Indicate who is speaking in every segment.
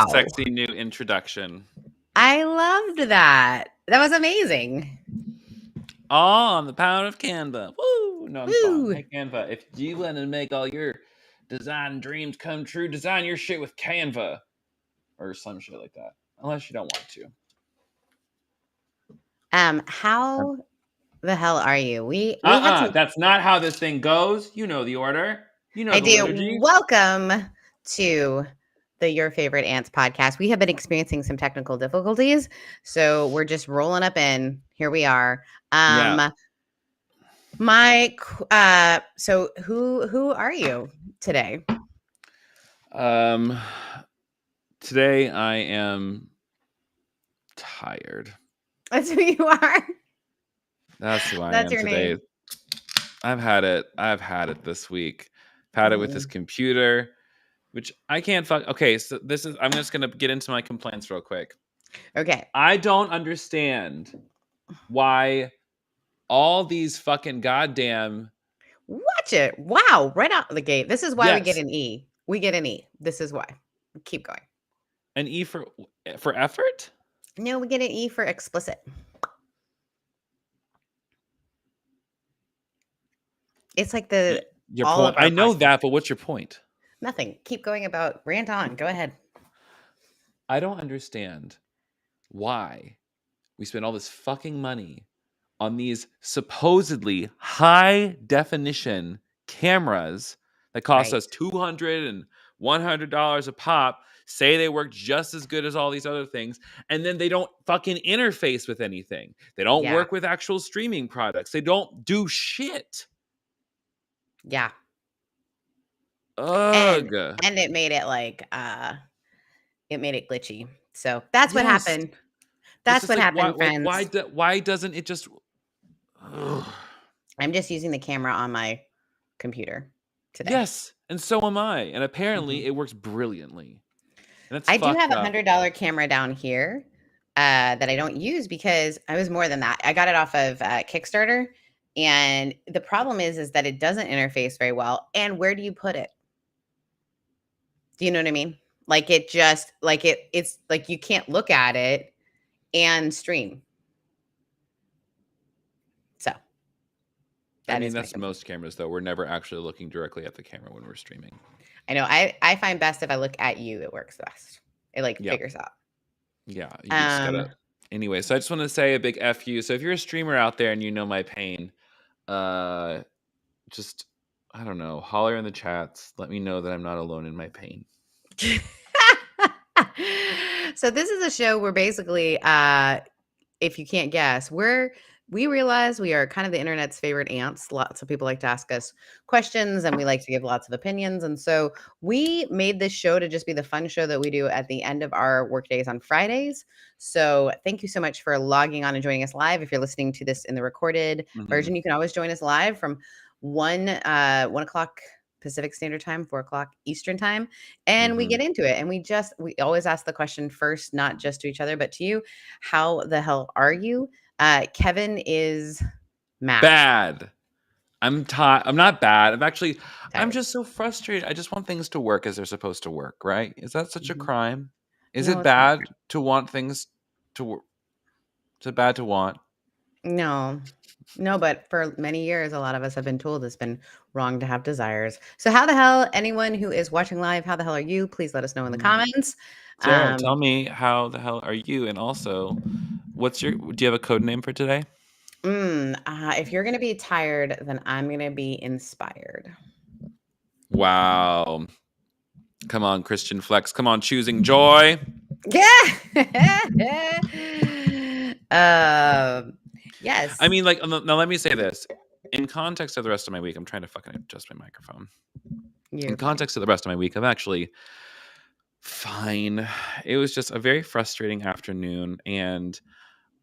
Speaker 1: Wow.
Speaker 2: sexy new introduction.
Speaker 1: I loved that. That was amazing.
Speaker 2: All on the power of Canva. Woo! No, I'm fun.
Speaker 1: Woo.
Speaker 2: Hey, Canva, if you want to make all your design dreams come true, design your shit with Canva. Or some shit like that. Unless you don't want to.
Speaker 1: How the hell are you? We had some...
Speaker 2: That's not how this thing goes. You know the order. You know
Speaker 1: I
Speaker 2: the
Speaker 1: do.
Speaker 2: liturgy.
Speaker 1: Welcome to the Your Favorite Ants podcast. We have been experiencing some technical difficulties, so we're just rolling up in. Here we are.
Speaker 2: Yeah.
Speaker 1: So who are you today?
Speaker 2: Today I am tired.
Speaker 1: That's who you are.
Speaker 2: That's who I
Speaker 1: That's
Speaker 2: am
Speaker 1: your
Speaker 2: today.
Speaker 1: name.
Speaker 2: I've had it this week. I've had it with this computer, which I can't fuck. Okay, so I'm just gonna get into my complaints real quick.
Speaker 1: Okay.
Speaker 2: I don't understand why all these fucking goddamn...
Speaker 1: Watch it. Wow, right out the gate. This is why we get
Speaker 2: Yes.
Speaker 1: an E. We get an E. This is why. Keep going.
Speaker 2: An E for effort?
Speaker 1: No, we get an E for explicit. It's like
Speaker 2: your
Speaker 1: all
Speaker 2: point.
Speaker 1: of our
Speaker 2: I know
Speaker 1: podcasts.
Speaker 2: that, but what's your point?
Speaker 1: Nothing. Keep going about rant on. Go ahead.
Speaker 2: I don't understand why we spend all this fucking money on these supposedly high definition cameras that cost
Speaker 1: Right.
Speaker 2: us $200 and $100 a pop, say they work just as good as all these other things, and then they don't fucking interface with anything. They don't work with actual streaming products. They don't do shit.
Speaker 1: Yeah.
Speaker 2: Ugh.
Speaker 1: And it made it like it made it glitchy. So that's what happened. That's what happened, friends.
Speaker 2: Why doesn't it just... Ugh.
Speaker 1: I'm just using the camera on my computer today.
Speaker 2: Yes, and so am I. And apparently it works brilliantly. And
Speaker 1: I do have a $100 camera down here that I don't use because I was more than that. I got it off of Kickstarter. And the problem is that it doesn't interface very well. And where do you put it? Do you know what I mean? Like it just like it's like you can't look at it and stream. So
Speaker 2: that's most cameras though. We're never actually looking directly at the camera when we're streaming.
Speaker 1: I know. I find best if I look at you, it works best. It figures out.
Speaker 2: Yeah. You just gotta... Anyway, so I just want to say a big F you. So if you're a streamer out there and you know my pain, just, I don't know, holler in the chats. Let me know that I'm not alone in my pain.
Speaker 1: So this is a show where basically, if you can't guess, we realize we are kind of the internet's favorite ants. Lots of people like to ask us questions and we like to give lots of opinions. And so we made this show to just be the fun show that we do at the end of our work days on Fridays. So thank you so much for logging on and joining us live. If you're listening to this in the recorded version, you can always join us live from 1 o'clock Pacific Standard Time, 4 o'clock Eastern Time. And we get into it. And we always ask the question first, not just to each other, but to you. How the hell are you? Kevin is mad.
Speaker 2: Bad. I'm not bad. I'm just so frustrated. I just want things to work as they're supposed to work, right? Is that such a crime? Is it bad to want things to work? Is it bad to want?
Speaker 1: No, but for many years, a lot of us have been told it's been wrong to have desires. So how the hell, anyone who is watching live, how the hell are you? Please let us know in the comments.
Speaker 2: Sarah, tell me, how the hell are you? And also, do you have a code name for today?
Speaker 1: If you're going to be tired, then I'm going to be inspired.
Speaker 2: Wow. Come on, Christian Flex. Come on, choosing joy.
Speaker 1: Yeah. Yes.
Speaker 2: I mean, now let me say this. In context of the rest of my week, I'm trying to fucking adjust my microphone. In context of the rest of my week, I'm actually fine. It was just a very frustrating afternoon, and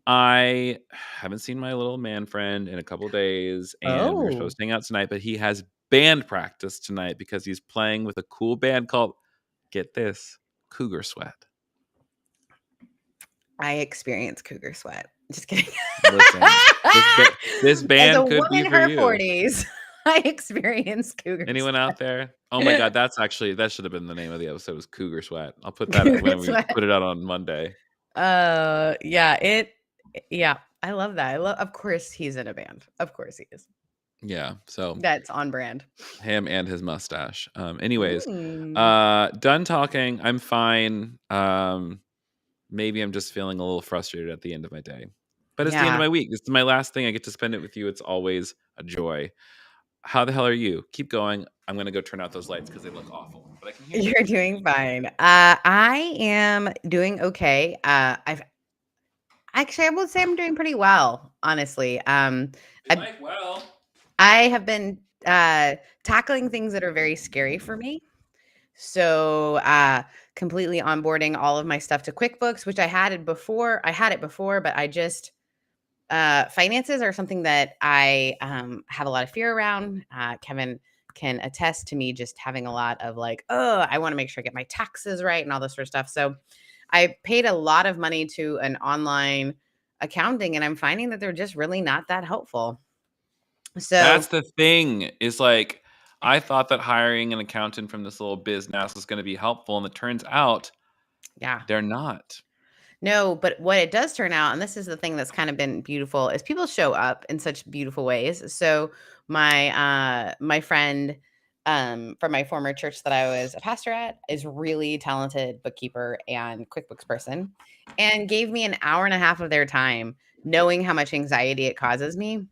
Speaker 2: I haven't seen my little man friend in a couple days, and we were supposed to hang out tonight, but he has band practice tonight because he's playing with a cool band called, get this, Cougar Sweat.
Speaker 1: I experience Cougar Sweat. Just kidding.
Speaker 2: Listen, this band could be for you.
Speaker 1: As a woman in her 40s, I experience Cougar
Speaker 2: Anyone
Speaker 1: Sweat.
Speaker 2: out there? Oh my god, that should have been the name of the episode, was Cougar Sweat. I'll put that when we put it out on Monday.
Speaker 1: Yeah, yeah, I love that. Of course he's in a band. Of course he is.
Speaker 2: Yeah, so
Speaker 1: That's on brand.
Speaker 2: him and his mustache. Anyways,
Speaker 1: Mm.
Speaker 2: done talking. I'm fine. Maybe I'm just feeling a little frustrated at the end of my day. But it's the end of
Speaker 1: Yeah.
Speaker 2: my week. This is my last thing. I get to spend it with you. It's always a joy. How the hell are you? Keep going. I'm going to go turn out those lights because they look awful. But I can hear you.
Speaker 1: You're doing fine. I am doing okay. I would say I'm doing pretty well, honestly.
Speaker 2: Well.
Speaker 1: I have been tackling things that are very scary for me. So, completely onboarding all of my stuff to QuickBooks, which I had it before. But I just finances are something that I have a lot of fear around. Kevin can attest to me just having a lot of like, oh, I want to make sure I get my taxes right and all this sort of stuff. So I paid a lot of money to an online accounting, and I'm finding that they're just really not that helpful.
Speaker 2: That's
Speaker 1: So
Speaker 2: the thing, is like, I thought that hiring an accountant from this little business was going to be helpful, and it turns out
Speaker 1: yeah.
Speaker 2: they're not.
Speaker 1: No, but what it does turn out, and this is the thing that's kind of been beautiful, is people show up in such beautiful ways. So my friend from my former church that I was a pastor at is really talented bookkeeper and QuickBooks person, and gave me an hour and a half of their time, knowing how much anxiety it causes me.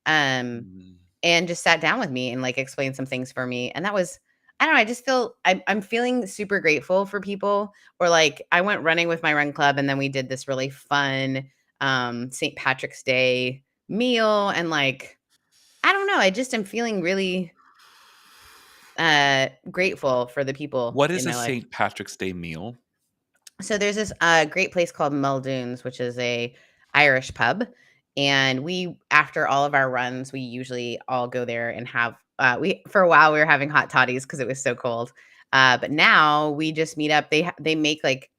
Speaker 1: Um,
Speaker 2: Mm.
Speaker 1: and just sat down with me and like explained some things for me. And that was, I don't know, I just feel I'm feeling super grateful for people. Or like I went running with my run club and then we did this really fun St. Patrick's Day meal. And like, I don't know, I just am feeling really grateful for the people
Speaker 2: What
Speaker 1: in
Speaker 2: is a
Speaker 1: my life.
Speaker 2: St. Patrick's Day meal?
Speaker 1: So there's this great place called Muldoon's, which is a Irish pub, and we after all of our runs, we usually all go there and have we for a while we were having hot toddies because it was so cold. But now we just meet up. They make like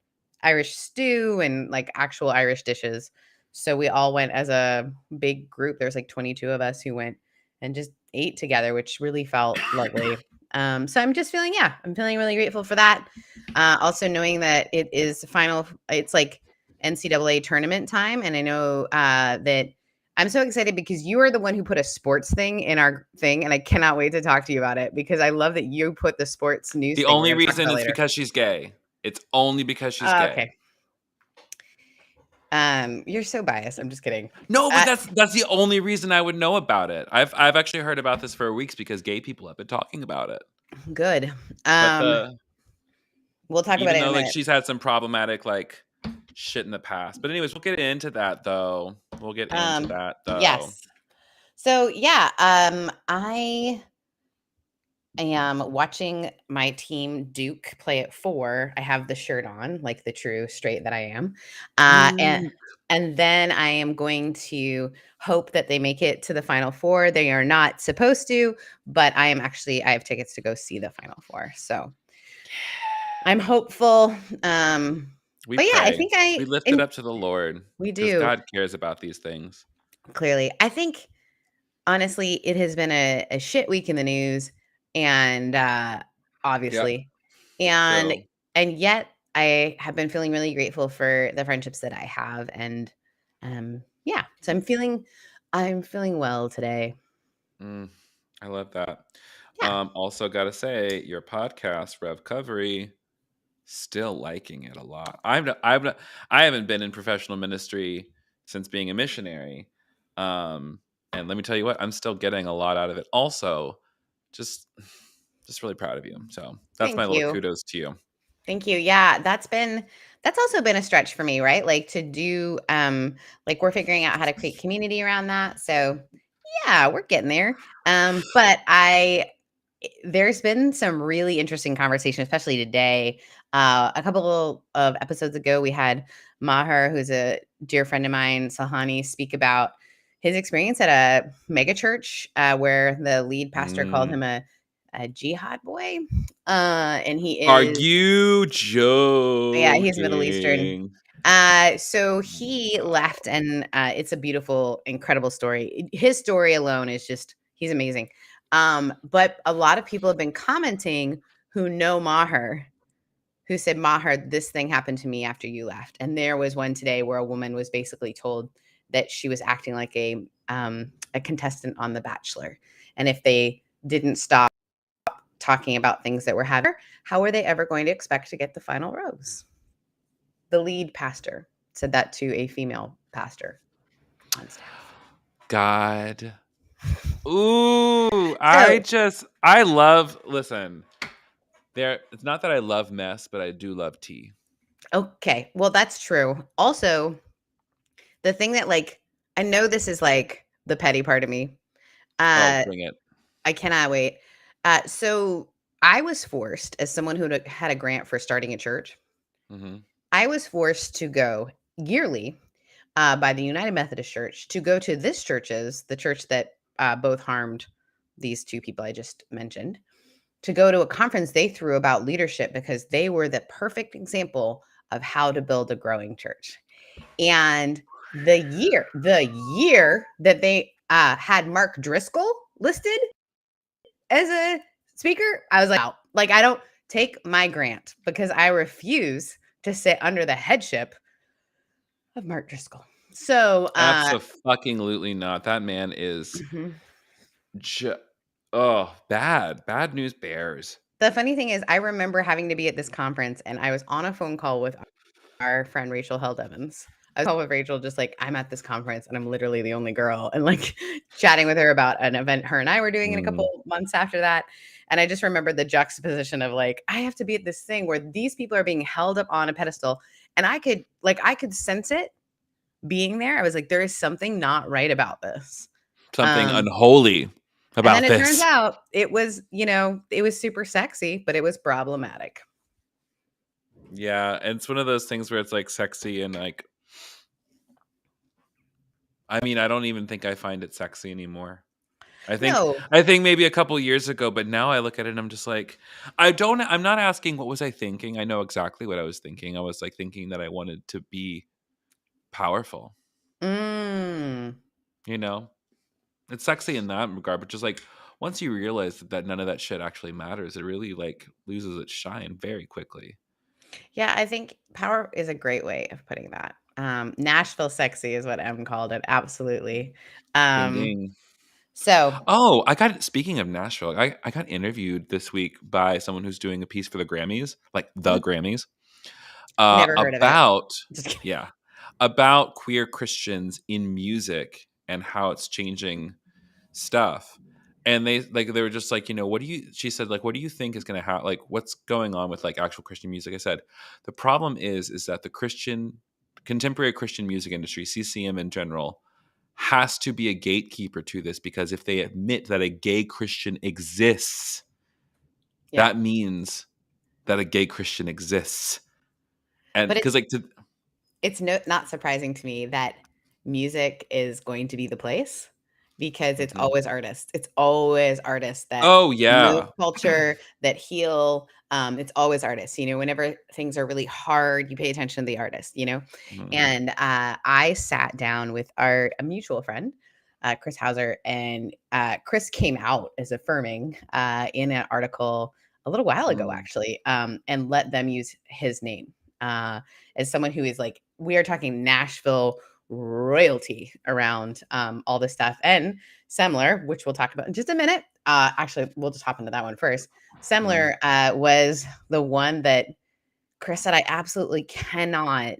Speaker 1: Irish stew and like actual Irish dishes. So we all went as a big group. There's like 22 of us who went and just ate together, which really felt lovely. So I'm just feeling, yeah, I'm feeling really grateful for that. Also knowing that it's like NCAA tournament time. And I know that I'm so excited because you are the one who put a sports thing in our thing. And I cannot wait to talk to you about it because I love that you put the sports news
Speaker 2: The
Speaker 1: thing. We're
Speaker 2: only
Speaker 1: going to talk
Speaker 2: reason
Speaker 1: about
Speaker 2: is
Speaker 1: later.
Speaker 2: because she's gay. It's only because she's gay.
Speaker 1: Okay. You're so biased. I'm just kidding.
Speaker 2: No, but that's the only reason I would know about it. I've actually heard about this for weeks because gay people have been talking about it.
Speaker 1: Good.
Speaker 2: But
Speaker 1: We'll talk about
Speaker 2: even
Speaker 1: it in
Speaker 2: though
Speaker 1: a
Speaker 2: like
Speaker 1: minute.
Speaker 2: she's had some problematic like shit in the past. But anyways, we'll get into that though.
Speaker 1: Yes. So yeah, I am watching my team Duke play at 4. I have the shirt on, like the true straight that I am. And
Speaker 2: Duke.
Speaker 1: and then I am going to hope that they make it to the Final Four. They are not supposed to, but I have tickets to go see the Final Four. So I'm hopeful.
Speaker 2: We
Speaker 1: But yeah, I
Speaker 2: pray.
Speaker 1: think
Speaker 2: We lift it up to the Lord
Speaker 1: we
Speaker 2: because
Speaker 1: do
Speaker 2: God cares about these things.
Speaker 1: clearly. I think honestly, it has been a shit week in the news, and
Speaker 2: Yep.
Speaker 1: obviously, and
Speaker 2: True.
Speaker 1: and yet I have been feeling really grateful for the friendships that I have, and yeah, so I'm feeling well today.
Speaker 2: I love that.
Speaker 1: Yeah,
Speaker 2: Also, gotta say, your podcast, Rev Covery, still liking it a lot. I haven't been in professional ministry since being a missionary. And let me tell you what, I'm still getting a lot out of it. Also, just just really proud of you. So that's my
Speaker 1: thank
Speaker 2: little
Speaker 1: you.
Speaker 2: kudos to you.
Speaker 1: Thank you. Yeah, that's also been a stretch for me, right? Like to do like we're figuring out how to create community around that. So, yeah, we're getting there. But there's been some really interesting conversation, especially today. A couple of episodes ago, we had Maher, who's a dear friend of mine, Sahani, speak about his experience at a mega church where the lead pastor called him a jihad boy. And he
Speaker 2: Are
Speaker 1: is,
Speaker 2: you
Speaker 1: yeah, he's Middle Eastern.
Speaker 2: joking?
Speaker 1: So
Speaker 2: Oh my
Speaker 1: he
Speaker 2: God.
Speaker 1: left, and it's a beautiful, incredible story. His story alone is just, he's amazing. But a lot of people have been commenting who know Maher, who said, Maher, this thing happened to me after you left. And there was one today where a woman was basically told that she was acting like a contestant on The Bachelor. And if they didn't stop talking about things that were happening, how were they ever going to expect to get the final rose? The lead pastor said that to a female pastor on staff.
Speaker 2: God. Ooh,
Speaker 1: So,
Speaker 2: listen. It's not that I love mess, but I do love tea.
Speaker 1: okay, well, that's true. Also, the thing that, like, I know this is like the petty part of me.
Speaker 2: Oh,
Speaker 1: Uh,
Speaker 2: bring it.
Speaker 1: I cannot wait. So I was forced, as someone who had a grant for starting a church,
Speaker 2: Mm-hmm.
Speaker 1: I was forced to go yearly by the United Methodist Church to go to the church that both harmed these two people I just mentioned, to go to a conference they threw about leadership because they were the perfect example of how to build a growing church. And the year that they had Mark Driscoll listed as a speaker, I was like, out. Like, I don't take my grant because I refuse to sit under the headship of Mark Driscoll. So,
Speaker 2: Absolutely not. That man is
Speaker 1: mhm.
Speaker 2: bad news bears.
Speaker 1: The funny thing is, I remember having to be at this conference, and I was on a phone call with our friend Rachel Held Evans. I was calling with Rachel, just like, I'm at this conference and I'm literally the only girl, and like chatting with her about an event her and I were doing in a couple months after that. And I just remember the juxtaposition of like, I have to be at this thing where these people are being held up on a pedestal. And I could sense it being there. I was like, there is something not right about this.
Speaker 2: Something
Speaker 1: Um,
Speaker 2: unholy
Speaker 1: and then
Speaker 2: about
Speaker 1: it turns
Speaker 2: this.
Speaker 1: out it was, it was super sexy, but it was problematic.
Speaker 2: Yeah, and it's one of those things where it's like sexy and like, I mean, I don't even think I find it sexy anymore. I think
Speaker 1: No.
Speaker 2: I think maybe a couple years ago, but now I look at it and I'm just like, I'm not asking what was I thinking. I know exactly what I was thinking. I was like thinking that I wanted to be powerful.
Speaker 1: Mm.
Speaker 2: You know? It's sexy in that regard, but just like once you realize that none of that shit actually matters, it really like loses its shine very quickly.
Speaker 1: Yeah, I think power is a great way of putting that. Nashville sexy is what M called it. Absolutely.
Speaker 2: Ding
Speaker 1: Um,
Speaker 2: ding.
Speaker 1: so
Speaker 2: Oh, speaking of Nashville, I got interviewed this week by someone who's doing a piece for the Grammys, like the
Speaker 1: mhm,
Speaker 2: Grammys,
Speaker 1: never heard of it.
Speaker 2: about
Speaker 1: Just kidding.
Speaker 2: yeah, about queer Christians in music and how it's changing stuff. And they were just like, what do you she said, like, what do you think is gonna happen? Like, what's going on with like actual Christian music? I said, the problem is that the contemporary Christian music industry, CCM in general, has to be a gatekeeper to this, because if they admit that a gay Christian exists,
Speaker 1: Yeah,
Speaker 2: that means that a gay Christian exists. And
Speaker 1: but
Speaker 2: because like
Speaker 1: it's not surprising to me that music is going to be the place because it's
Speaker 2: Mhm.
Speaker 1: always artists. It's always artists that
Speaker 2: Oh
Speaker 1: move
Speaker 2: yeah.
Speaker 1: culture, that heal. It's always artists. Whenever things are really hard, you pay attention to the artist.
Speaker 2: Mhm.
Speaker 1: And I sat down with a mutual friend, Chris Hauser, and Chris came out as affirming in an article a little while ago,
Speaker 2: Mm.
Speaker 1: actually, and let them use his name. As someone who is like, we are talking Nashville royalty around all this stuff. And Semler, which we'll talk about in just a minute. Actually, we'll just hop into that one first.
Speaker 2: Mm.
Speaker 1: Semler was the one that Chris said, I absolutely cannot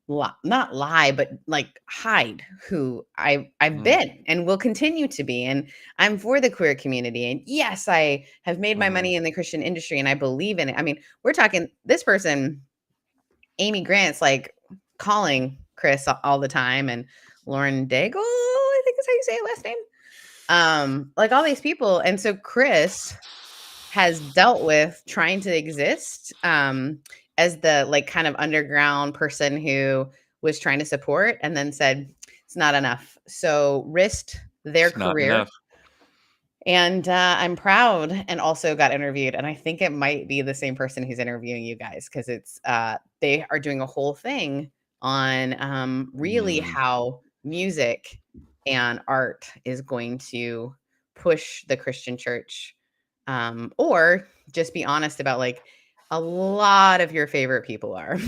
Speaker 1: not lie, but like hide who I've
Speaker 2: Mm.
Speaker 1: been and will continue to be. And I'm for the queer community. And yes, I have made my
Speaker 2: Mhm.
Speaker 1: money in the Christian industry and I believe in it. I mean, we're talking this person, Amy Grant's like calling Chris all the time, and Lauren Daigle, I think is how you say it last name. Like all these people. And so Chris has dealt with trying to exist as the like kind of underground person who was trying to support and then said it's not enough. So risked their
Speaker 2: It's not
Speaker 1: career.
Speaker 2: enough.
Speaker 1: And I'm proud, and also got interviewed. And I think it might be the same person who's interviewing you guys because it's they are doing a whole thing on really
Speaker 2: Mm.
Speaker 1: how music and art is going to push the Christian church, or just be honest about like a lot of your favorite people are.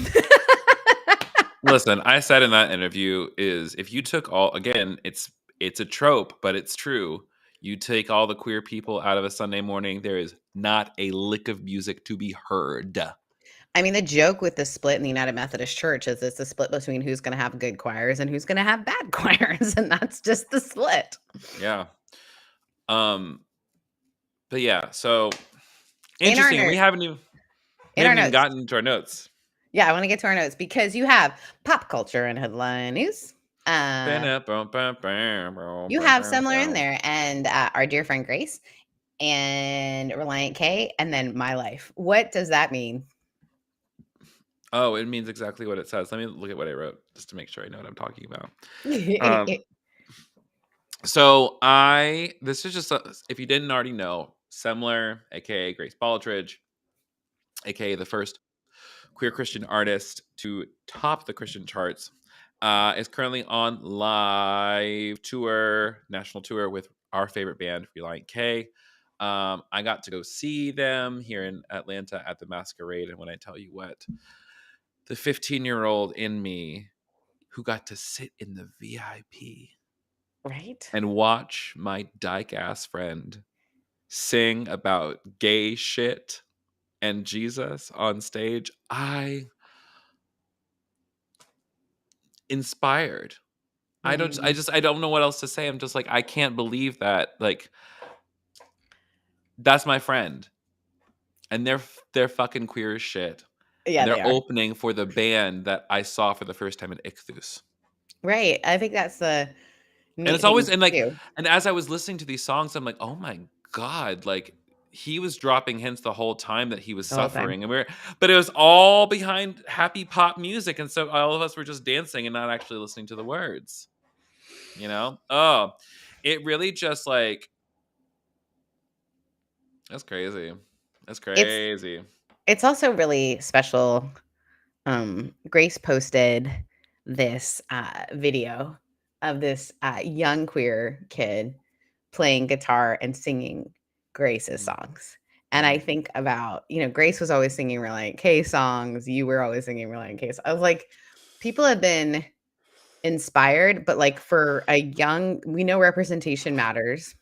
Speaker 2: Listen, I said in that interview is if you took all again, it's a trope, but it's true. You take all the queer people out of a Sunday morning, there is not a lick of music to be heard.
Speaker 1: I mean, the joke with the split in the United Methodist Church is it's a split between who's going to have good choirs and who's going to have bad choirs, and that's just the split.
Speaker 2: Yeah. But yeah, so
Speaker 1: In our
Speaker 2: interesting. We
Speaker 1: note,
Speaker 2: haven't even
Speaker 1: in our notes,
Speaker 2: gotten to our notes.
Speaker 1: yeah, I want to get to our notes because you have pop culture and headline news. You have similar in there, and our dear friend Grace, and Reliant K, and then my life. What does that mean?
Speaker 2: Oh, it means exactly what it says. Let me look at what I wrote just to make sure I know what I'm talking about. So this is just if you didn't already know, Semler, aka Grace Baldridge, aka the first queer Christian artist to top the Christian charts, is currently on live tour, national tour with our favorite band, Reliant K. I got to go see them here in Atlanta at the Masquerade, and when I tell you what, the 15-year-old in me who got to sit in the VIP
Speaker 1: Right?
Speaker 2: and watch my dyke ass friend sing about gay shit and Jesus on stage, I inspired. I don't know what else to say. I'm just like, I can't believe that. Like, that's my friend. And they're fucking queer as shit.
Speaker 1: Yeah,
Speaker 2: And
Speaker 1: they
Speaker 2: they're
Speaker 1: are.
Speaker 2: opening for the band that I saw for the first time at Ichthus.
Speaker 1: Right. I think that's the
Speaker 2: And
Speaker 1: neat
Speaker 2: it's always
Speaker 1: thing
Speaker 2: and like
Speaker 1: too.
Speaker 2: and as I was listening to these songs, I'm like, oh my God, like he was dropping hints the whole time that he was
Speaker 1: The whole time.
Speaker 2: suffering. But it was all behind happy pop music. And so all of us were just dancing and not actually listening to the words. You know? Oh, it really just like that's crazy. That's
Speaker 1: It's
Speaker 2: crazy.
Speaker 1: it's also really special. Grace posted this video of this young queer kid playing guitar and singing Grace's
Speaker 2: Mhm.
Speaker 1: songs. And I
Speaker 2: Mhm.
Speaker 1: think about, Grace was always singing Reliant K songs. You were always singing Reliant K. I was like, people have been inspired, but like for a young, we know representation matters.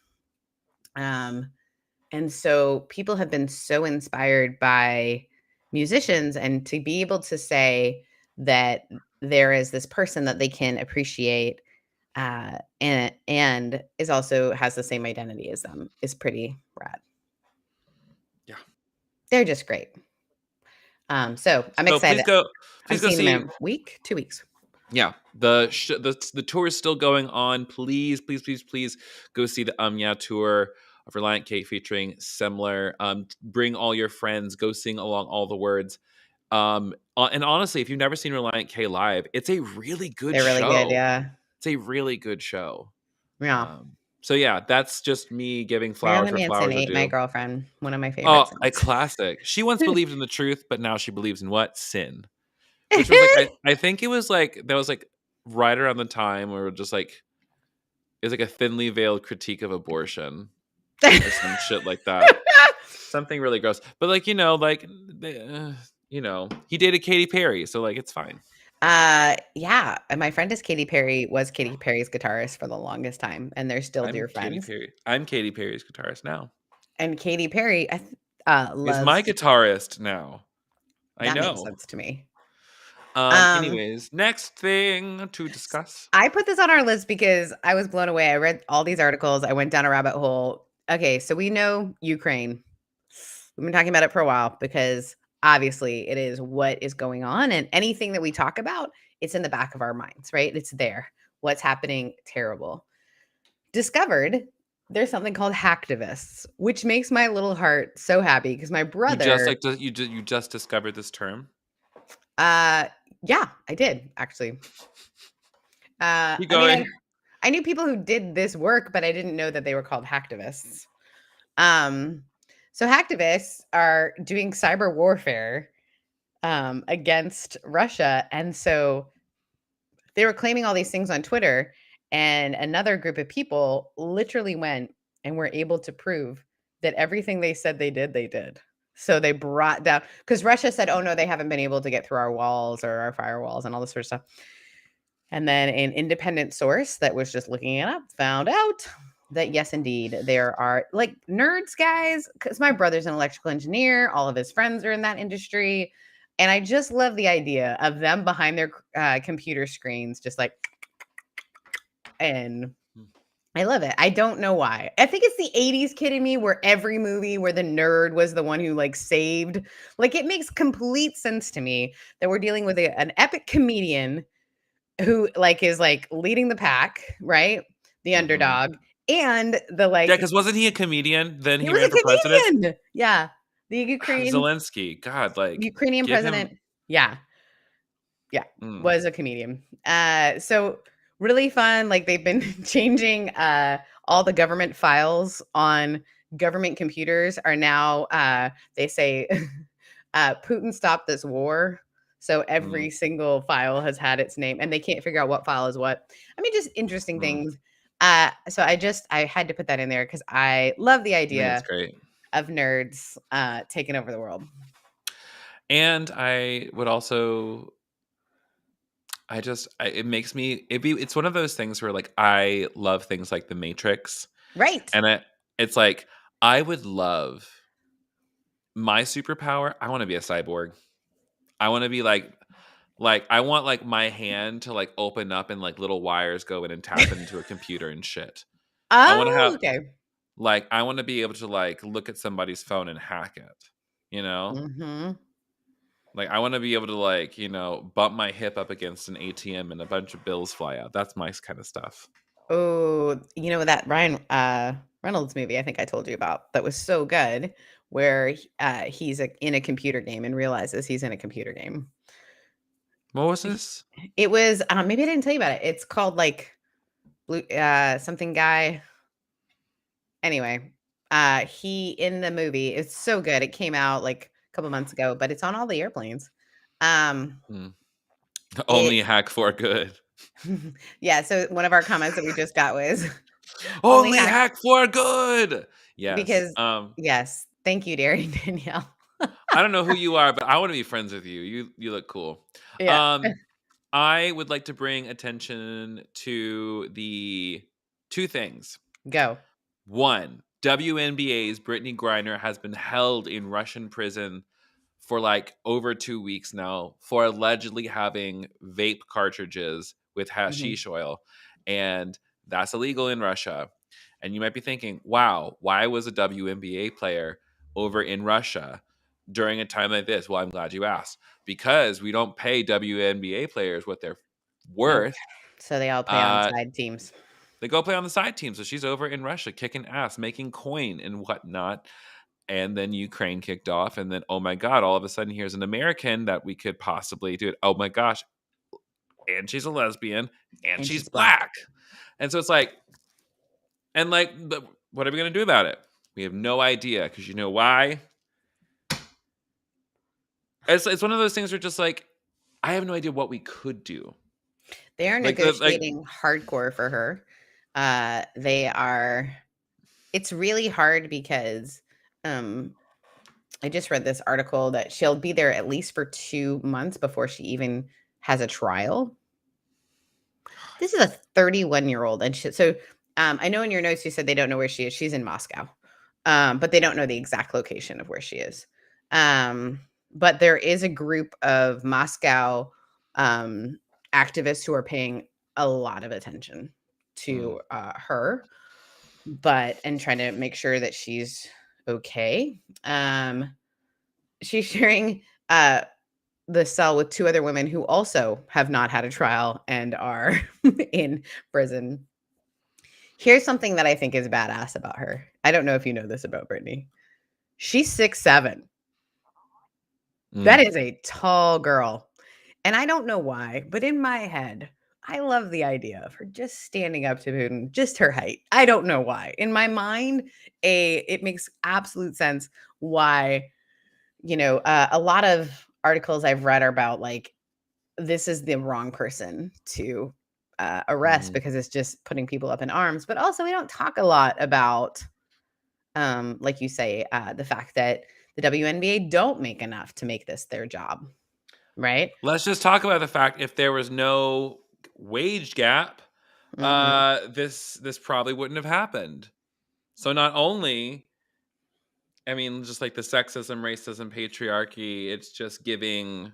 Speaker 1: Um, and so people have been so inspired by musicians, and to be able to say that there is this person that they can appreciate, and is also has the same identity as them is pretty rad.
Speaker 2: Yeah.
Speaker 1: They're just great. So I'm
Speaker 2: So
Speaker 1: excited. I'm
Speaker 2: please go
Speaker 1: seeing them
Speaker 2: see.
Speaker 1: in a week, 2 weeks.
Speaker 2: Yeah, the tour is still going on. Please, please, please, please go see the Yeah tour of Reliant K featuring Semler. Bring all your friends. Go sing along all the words. And honestly, if you've never seen Reliant K live, it's a really good
Speaker 1: They're really good.
Speaker 2: show.
Speaker 1: Yeah.
Speaker 2: It's a really good show.
Speaker 1: Yeah.
Speaker 2: So yeah, that's just me giving flowers
Speaker 1: Marilyn
Speaker 2: where
Speaker 1: Manson
Speaker 2: flowers are
Speaker 1: ate my
Speaker 2: due.
Speaker 1: girlfriend, one of my favorite
Speaker 2: Oh, a
Speaker 1: sins.
Speaker 2: classic. She once believed in the truth, but now she believes in what? Sin. Which was like I think it was like that was like right around the time where we're just like it's like a thinly veiled critique of abortion or some shit like that. Something really gross. But like, he dated Katy Perry, so like it's fine.
Speaker 1: Yeah, and my friend is Katy Perry was Katy Perry's guitarist for the longest time, and they're still dear friends.
Speaker 2: I'm Katy Perry's guitarist now.
Speaker 1: And Katy Perry,
Speaker 2: Is
Speaker 1: loves
Speaker 2: my guitarist now. I
Speaker 1: that makes
Speaker 2: know.
Speaker 1: sense to me. Um,
Speaker 2: Anyways, next thing to
Speaker 1: s
Speaker 2: discuss.
Speaker 1: I put this on our list because I was blown away. I read all these articles, I went down a rabbit hole. Okay, so we know Ukraine. We've been talking about it for a while because obviously it is what is going on, and anything that we talk about, it's in the back of our minds, right? It's there. What's happening? Terrible. Discovered there's something called hacktivists, which makes my little heart so happy because my
Speaker 2: You just
Speaker 1: brother,
Speaker 2: like you just discovered this term.
Speaker 1: uh, yeah, I did actually.
Speaker 2: Keep
Speaker 1: I mean,
Speaker 2: going.
Speaker 1: I knew people who did this work, but I didn't know that they were called hacktivists. Um, so hacktivists are doing cyber warfare against Russia, and so they were claiming all these things on Twitter, and another group of people literally went and were able to prove that everything they said they did. So they brought down, because Russia said, oh no, they haven't been able to get through our walls or our firewalls and all this sort of stuff. And then an independent source that was just looking it up found out that yes, indeed, there are like nerds, guys, because my brother's an electrical engineer. All of his friends are in that industry. And I just love the idea of them behind their computer screens, just like, and I love it. I don't know why. I think it's the 80s kid in me where every movie where the nerd was the one who like saved. Like it makes complete sense to me that we're dealing with an epic comedian who like is like leading the pack, right? The underdog. And the
Speaker 2: Yeah,
Speaker 1: like
Speaker 2: because wasn't he a comedian? Then
Speaker 1: he
Speaker 2: he
Speaker 1: was
Speaker 2: ran for president.
Speaker 1: a comedian. Yeah. The
Speaker 2: Zelensky. God, like
Speaker 1: Ukrainian
Speaker 2: give him.
Speaker 1: president. Yeah. Yeah,
Speaker 2: Mm,
Speaker 1: was a comedian. So really fun. Like they've been changing all the government files on government computers are now they say Putin stopped this war. So
Speaker 2: mm,
Speaker 1: every single file has had its name and they can't figure out what file is what. I mean, just interesting
Speaker 2: mm.
Speaker 1: things. So I had to put that in there because I love the
Speaker 2: I think it's
Speaker 1: idea
Speaker 2: great.
Speaker 1: of nerds taking over the world.
Speaker 2: And I would also, it makes me, it's one of those things where like I love things like The Matrix,
Speaker 1: Right.
Speaker 2: and it's like I would love my superpower. I want to be a cyborg. I want to be like I want like my hand to like open up and like little wires go in and tap into a computer and shit. I want to
Speaker 1: Oh,
Speaker 2: have
Speaker 1: okay.
Speaker 2: like I want to be able to like look at somebody's phone and hack it. You know?
Speaker 1: Mhm.
Speaker 2: Like I want to be able to like, bump my hip up against an ATM and a bunch of bills fly out. That's my kind of stuff.
Speaker 1: Oh, that Ryan Reynolds movie I think I told you about that was so good, where he's in a computer game and realizes he's in a computer game.
Speaker 2: What was
Speaker 1: He-
Speaker 2: this?
Speaker 1: It was maybe I didn't tell you about it. It's called like Blue something guy. Anyway, he in the movie. It's so good. It came out like a couple months ago, but it's on all the airplanes. Um,
Speaker 2: Hmm.
Speaker 1: it
Speaker 2: Only hack for good.
Speaker 1: yeah. So one of our comments that we just got was only
Speaker 2: Only
Speaker 1: hack
Speaker 2: hack for good. Yes.
Speaker 1: because yes. Thank you, Derry and Danielle.
Speaker 2: I don't know who you are, but I want to be friends with you. You look cool.
Speaker 1: Yeah.
Speaker 2: Um, I would like to bring attention to the two things.
Speaker 1: Go.
Speaker 2: One, WNBA's Brittany Griner has been held in Russian prison for like over 2 weeks now for allegedly having vape cartridges with
Speaker 1: Mhm.
Speaker 2: hashish oil. And that's illegal in Russia. And you might be thinking, wow, why was a WNBA player over in Russia during a time like this? Well, I'm glad you asked, because we don't pay WNBA players what they're
Speaker 1: Nope.
Speaker 2: worth.
Speaker 1: So they all play on
Speaker 2: Uh,
Speaker 1: side teams.
Speaker 2: they go play on the side team. So she's over in Russia kicking ass, making coin and whatnot. And then Ukraine kicked off. And then, oh my God, all of a sudden here's an American that we could possibly do it. Oh my gosh. And she's a lesbian and
Speaker 1: And
Speaker 2: she's
Speaker 1: she's black.
Speaker 2: black. And so it's like, and like, what are we going to do about it? We have no idea, because you know why? It's one of those things where just like, I have no idea what we could do.
Speaker 1: They are
Speaker 2: Like,
Speaker 1: negotiating hardcore for her. They are it's really hard because um I just read this article that she'll be there at least for 2 months before she even has a trial. This is a 31-year-old, and I know in your notes you said they don't know where she is. She's in Moscow, but they don't know the exact location of where she is. But there is a group of Moscow um, activists who are paying a lot of attention
Speaker 2: mm,
Speaker 1: to her, and trying to make sure that she's okay. She's sharing the cell with two other women who also have not had a trial and are in prison. Here's something that I think is badass about her. I don't know if you know this about Brittany. She's 6'7". That
Speaker 2: mm.
Speaker 1: is a tall girl. And I don't know why, but in my head, I love the idea of her just standing up to Putin, just her height. I don't know why. In my mind, it makes absolute sense why, a lot of articles I've read are about like this is the wrong person to arrest because it's just putting people up in arms. But also, we don't talk a lot about, like you say, the fact that the WNBA don't make enough to make this their job, right?
Speaker 2: Let's just talk about the fact if there was no wage gap, this probably wouldn't have happened. So not only, I mean, just like the sexism, racism, patriarchy, it's just giving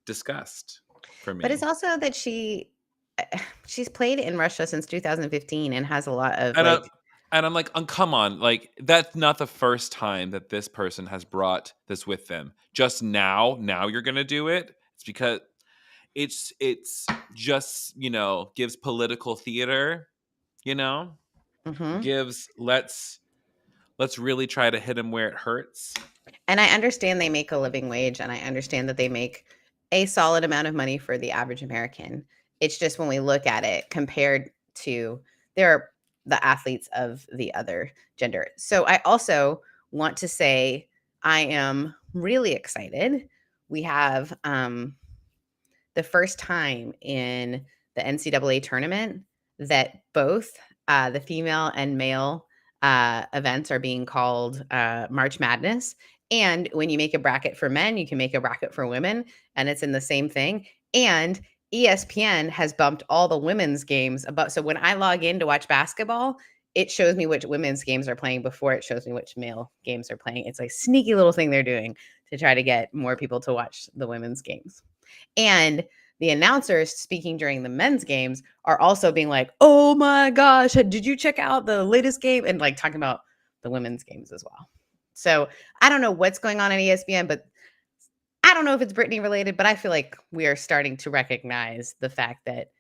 Speaker 2: disgust for
Speaker 1: But it's
Speaker 2: me.
Speaker 1: also that she's played in Russia since 2015 and has a lot of
Speaker 2: And
Speaker 1: like,
Speaker 2: I'm like, come on, like that's not the first time that this person has brought this with them. Just now you're gonna do it. It's because it's just gives political theater, you know,
Speaker 1: mhm.
Speaker 2: gives let's really try to hit him where it hurts.
Speaker 1: And I understand they make a living wage, and I understand that they make a solid amount of money for the average American. It's just when we look at it compared to their the athletes of the other gender. So I also want to say I am really excited. We have the first time in the NCAA tournament that both the female and male events are being called March Madness. And when you make a bracket for men, you can make a bracket for women, and it's in the same thing. And ESPN has bumped all the women's games above. So when I log in to watch basketball, it shows me which women's games are playing before it shows me which male games are playing. It's like sneaky little thing they're doing to try to get more people to watch the women's games. And the announcers speaking during the men's games are also being like, "Oh my gosh, did you check out the latest game?" And like talking about the women's games as well. So I don't know what's going on in ESPN, but I don't know if it's Britney related, but I feel like we are starting to recognize the fact that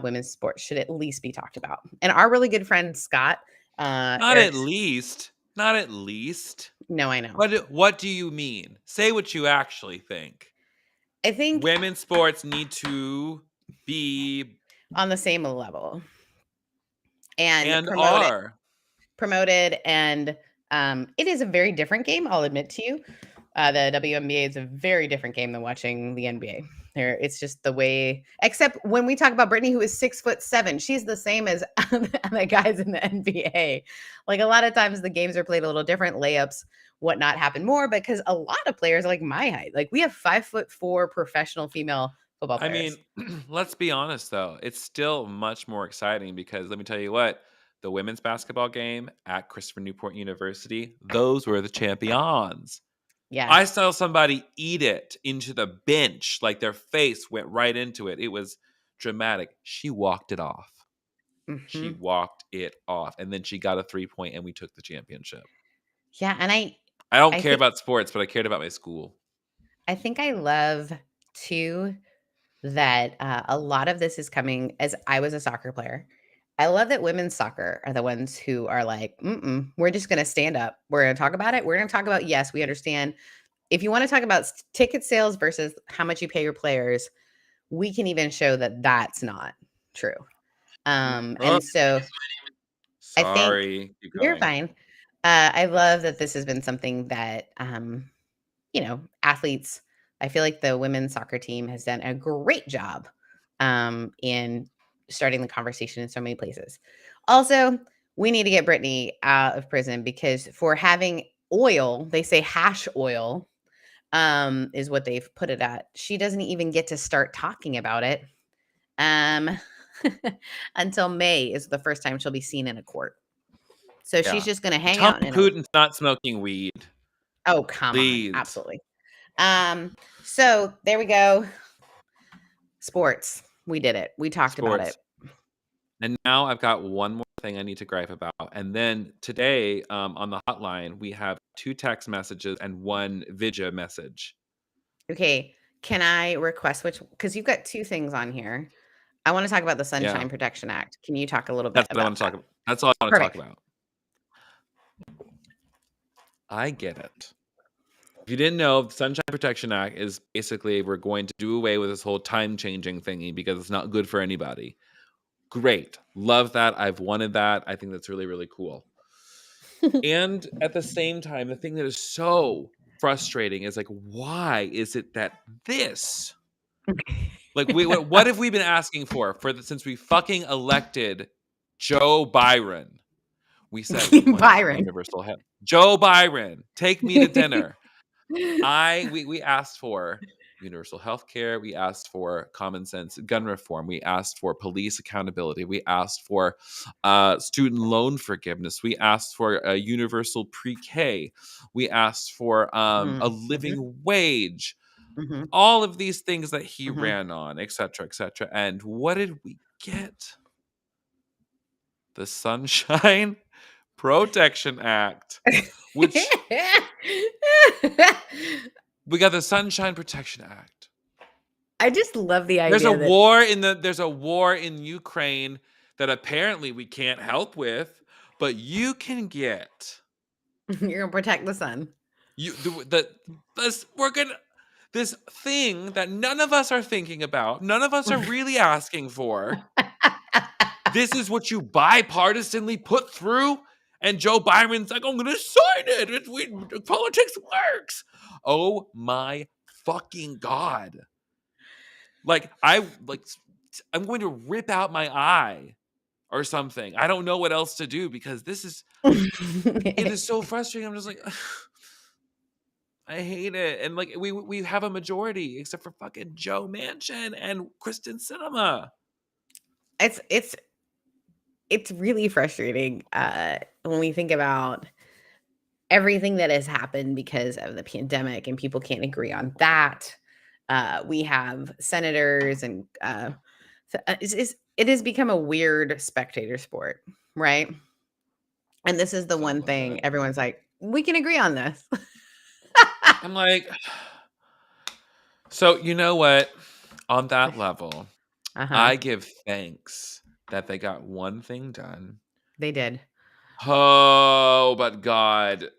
Speaker 1: women's sports should at least be talked about. And our really good friend Scott,
Speaker 2: Not at
Speaker 1: Eric's,
Speaker 2: least. Not at least.
Speaker 1: no, I know.
Speaker 2: What do you mean? Say what you actually think.
Speaker 1: I think
Speaker 2: Women's sports need to be
Speaker 1: on the same level and
Speaker 2: and are.
Speaker 1: promoted, and it is a very different game. I'll admit to you, the WNBA is a very different game than watching the NBA. There, it's just the way. Except when we talk about Brittany, who is 6'7", she's the same as the guys in the NBA. Like a lot of times, the games are played a little different. Layups, whatnot, happen more because a lot of players are like my height. Like we have 5'4" professional female football
Speaker 2: I mean,
Speaker 1: players.
Speaker 2: let's be honest though. It's still much more exciting because let me tell you what, the women's basketball game at Christopher Newport University, those were the champions. I
Speaker 1: Yes.
Speaker 2: saw somebody eat it into the bench, like their face went right into it. It was dramatic. She walked it off. She
Speaker 1: Hmm.
Speaker 2: walked it off. And then she got a 3-point and we took the championship.
Speaker 1: Yeah, and
Speaker 2: I don't
Speaker 1: I
Speaker 2: care
Speaker 1: think
Speaker 2: about sports, but I cared about my school.
Speaker 1: I love too that a lot of this is coming as I was a soccer player. I love that women's soccer are the ones who are like, mm-mm, we're just going to stand up. We're going to talk about it. We're going to talk about, yes, we understand. If you want to talk about ticket sales versus how much you pay your players, we can even show that that's not true.
Speaker 2: Oh,
Speaker 1: And so I think
Speaker 2: sorry. Keep
Speaker 1: you're
Speaker 2: going.
Speaker 1: fine. I love that this has been something that athletes, I feel like the women's soccer team has done a great job in starting the conversation in so many places. Also, we need to get Brittany out of prison because for having oil, they say hash oil is what they've put it at. She doesn't even get to start talking about it um, until May is the first time she'll be seen in a court. So she's
Speaker 2: Yeah.
Speaker 1: just going to hang
Speaker 2: Tell
Speaker 1: out
Speaker 2: me
Speaker 1: in a.
Speaker 2: Putin's not smoking weed.
Speaker 1: Oh, come on.
Speaker 2: Please.
Speaker 1: Absolutely. So there we go. Sports. We did it. We talked about it.
Speaker 2: Sports. And now I've got one more thing I need to gripe about. And then today on the hotline, we have 2 text messages and 1 video message.
Speaker 1: Okay. Can I request which? Because you've got two things on here. I want to talk about the
Speaker 2: Yeah.
Speaker 1: Sunshine Protection Act. Can you talk a little bit
Speaker 2: That's what I
Speaker 1: about
Speaker 2: want to talk
Speaker 1: that?
Speaker 2: about. That's all I want to talk
Speaker 1: Perfect.
Speaker 2: about. I get it. If you didn't know, the Sunshine Protection Act is basically we're going to do away with this whole time changing thingy because it's not good for anybody. Great. Love that. I've wanted that. I think that's really, really cool. And at the same time, the thing that is so frustrating is like, why is it that this Like, what have we been asking for since we fucking elected Joe Byron? We said we wanted
Speaker 1: Byron.
Speaker 2: universal health. Joe Byron, take me to dinner. We asked for universal health care. We asked for common sense gun reform. We asked for police accountability. We asked for student loan forgiveness. We asked for a universal pre-K. We asked for a
Speaker 1: Mm-hmm.
Speaker 2: living wage.
Speaker 1: Mm-hmm.
Speaker 2: All of these things that he
Speaker 1: Mm-hmm.
Speaker 2: ran on, etc., etc. And what did we get? The Sunshine Protection Act, which we got the Sunshine Protection Act.
Speaker 1: I just love the
Speaker 2: There's a
Speaker 1: idea that
Speaker 2: war in Ukraine that apparently we can't help with, but you can get.
Speaker 1: you're gonna protect the sun.
Speaker 2: You we're gonna this thing that none of us are thinking about, none of us are really asking for. This is what you bipartisanly put through, and Joe Biden's like, "I'm gonna sign it. Politics works." Oh my fucking god! I'm going to rip out my eye or something. I don't know what else to do because it is so frustrating. I'm just like, I hate it. And like we have a majority except for fucking Joe Manchin and Kristen Sinema.
Speaker 1: It's really frustrating when we think about everything that has happened because of the pandemic and people can't agree on that. We have senators and it has become a weird spectator sport, right? And this is the
Speaker 2: Some
Speaker 1: one
Speaker 2: of
Speaker 1: thing
Speaker 2: it.
Speaker 1: everyone's like, we can agree on this.
Speaker 2: I'm like, so you know what? On that level,
Speaker 1: Uh-huh.
Speaker 2: I give thanks that they got one thing done.
Speaker 1: They did.
Speaker 2: Oh, but God,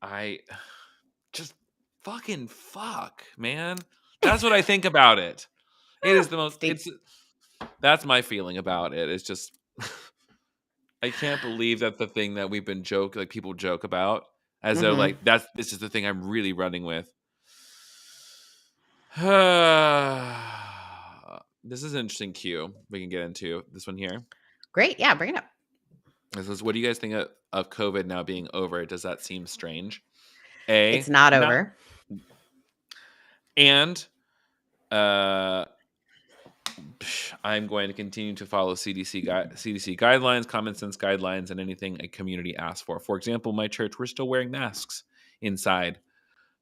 Speaker 2: I just fucking fuck, man. That's what I think about it. It is the most.
Speaker 1: Steve.
Speaker 2: That's my feeling about it. It's just I can't believe that the thing that we've been people joke about as though
Speaker 1: Mhm.
Speaker 2: like this is the thing I'm really running with. This is an interesting cue we can get into this one here.
Speaker 1: Great. Yeah, bring it up.
Speaker 2: This is what do you guys think of COVID now being over? Does that seem strange?
Speaker 1: It's
Speaker 2: A
Speaker 1: not
Speaker 2: not
Speaker 1: over.
Speaker 2: and I'm going to continue to follow CDC guidelines, common sense guidelines, and anything a community asks for. For example, my church, we're still wearing masks inside.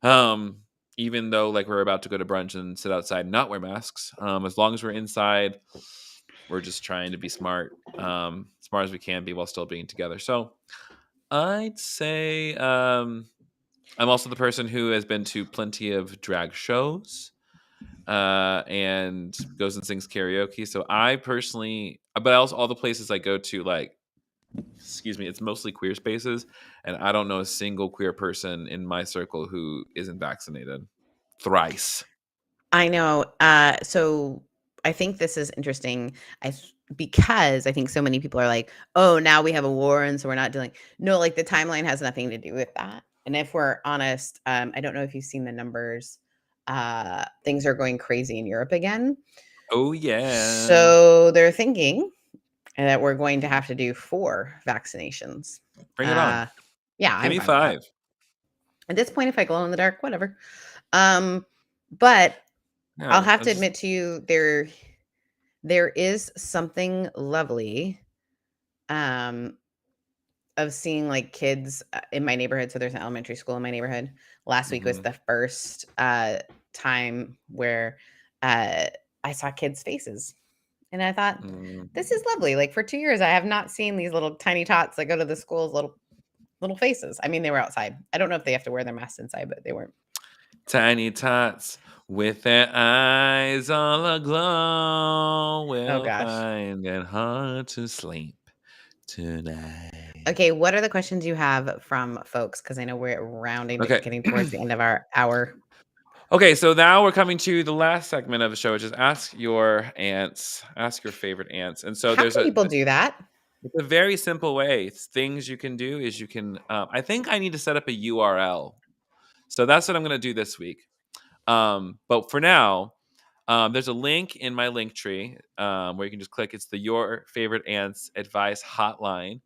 Speaker 2: Even though like we're about to go to brunch and sit outside and not wear masks. As long as we're inside, we're just trying to be smart as we can be while still being together. So I'd say I'm also the person who has been to plenty of drag shows and goes and sings karaoke. So I personally, but also all the places I go to, like, excuse me, it's mostly queer spaces, and I don't know a single queer person in my circle who isn't vaccinated thrice.
Speaker 1: I know. So I think this is interesting. Because I think so many people are like, oh, now we have a war, and so we're not dealing. No, like the timeline has nothing to do with that. And if we're honest, I don't know if you've seen the numbers. Things are going crazy in Europe again.
Speaker 2: Oh yeah,
Speaker 1: So they're thinking that we're going to have to do 4 vaccinations.
Speaker 2: bring it on.
Speaker 1: Uh, yeah,
Speaker 2: Give
Speaker 1: I'm
Speaker 2: me
Speaker 1: fine with that.
Speaker 2: 5.
Speaker 1: At this point, if I glow in the dark, whatever. But I'll
Speaker 2: No,
Speaker 1: have
Speaker 2: I
Speaker 1: to
Speaker 2: just
Speaker 1: admit to you, there is something lovely um, of seeing like kids in my neighborhood. So there's an elementary school in my neighborhood. Last week was
Speaker 2: mhm,
Speaker 1: the first time where I saw kids' faces. And I thought,
Speaker 2: mm.
Speaker 1: this is lovely. Like for 2 years, I have not seen these little tiny tots that go to the schools, little faces. I mean, they were outside. I don't know if they have to wear their masks inside, but they weren't.
Speaker 2: Tiny tots with their eyes all aglow
Speaker 1: Oh
Speaker 2: will
Speaker 1: gosh.
Speaker 2: find it hard to sleep tonight.
Speaker 1: Okay, what are the questions you have from folks? Because I know we're
Speaker 2: Okay.
Speaker 1: getting towards the end of our hour.
Speaker 2: Okay, so now we're coming to the last segment of the show, which is ask your aunts, ask your favorite aunts. And so
Speaker 1: How
Speaker 2: there's
Speaker 1: can people do that?
Speaker 2: it's a very simple way. Things you can do is you can. I think I need to set up a URL, so that's what I'm going to do this week. But for now, There's a link in my link tree where you can just click. It's the Your Favorite Ants Advice Hotline,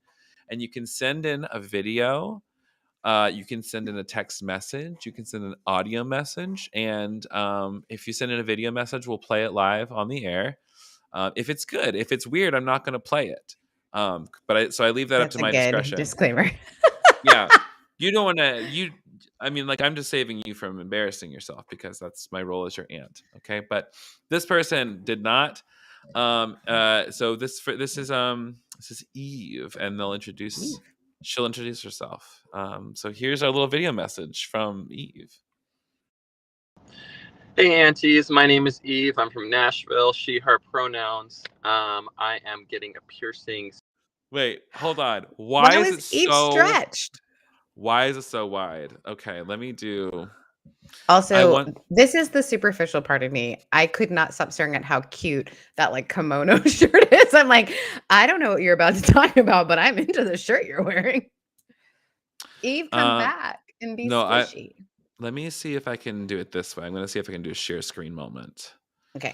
Speaker 2: and you can send in a video. You can send in a text message. You can send an audio message, and if you send in a video message, we'll play it live on the air. If it's good, if it's weird, I'm not going to play it. So I leave that up
Speaker 1: That's
Speaker 2: to
Speaker 1: a
Speaker 2: my
Speaker 1: good
Speaker 2: discretion.
Speaker 1: disclaimer.
Speaker 2: Yeah, you don't want to. I mean, like, I'm just saving you from embarrassing yourself because that's my role as your aunt. Okay, but this person did not. So this is Eve, and
Speaker 1: Eve.
Speaker 2: she'll introduce herself. So here's our little video message from Eve.
Speaker 3: Hey aunties, my name is Eve. I'm from Nashville. She, her pronouns. I am getting a piercing.
Speaker 2: Wait, hold on.
Speaker 1: Why was Eve stretched?
Speaker 2: Why is it so wide? Okay, let me do.
Speaker 1: Also, this is the superficial part of me. I could not stop staring at how cute that like kimono shirt is. I'm like, I don't know what you're about to talk about, but I'm into the shirt you're wearing. Eve, come back and be squishy.
Speaker 2: Let me see if I can do it this way. I'm going to see if I can do a share screen moment.
Speaker 1: Okay.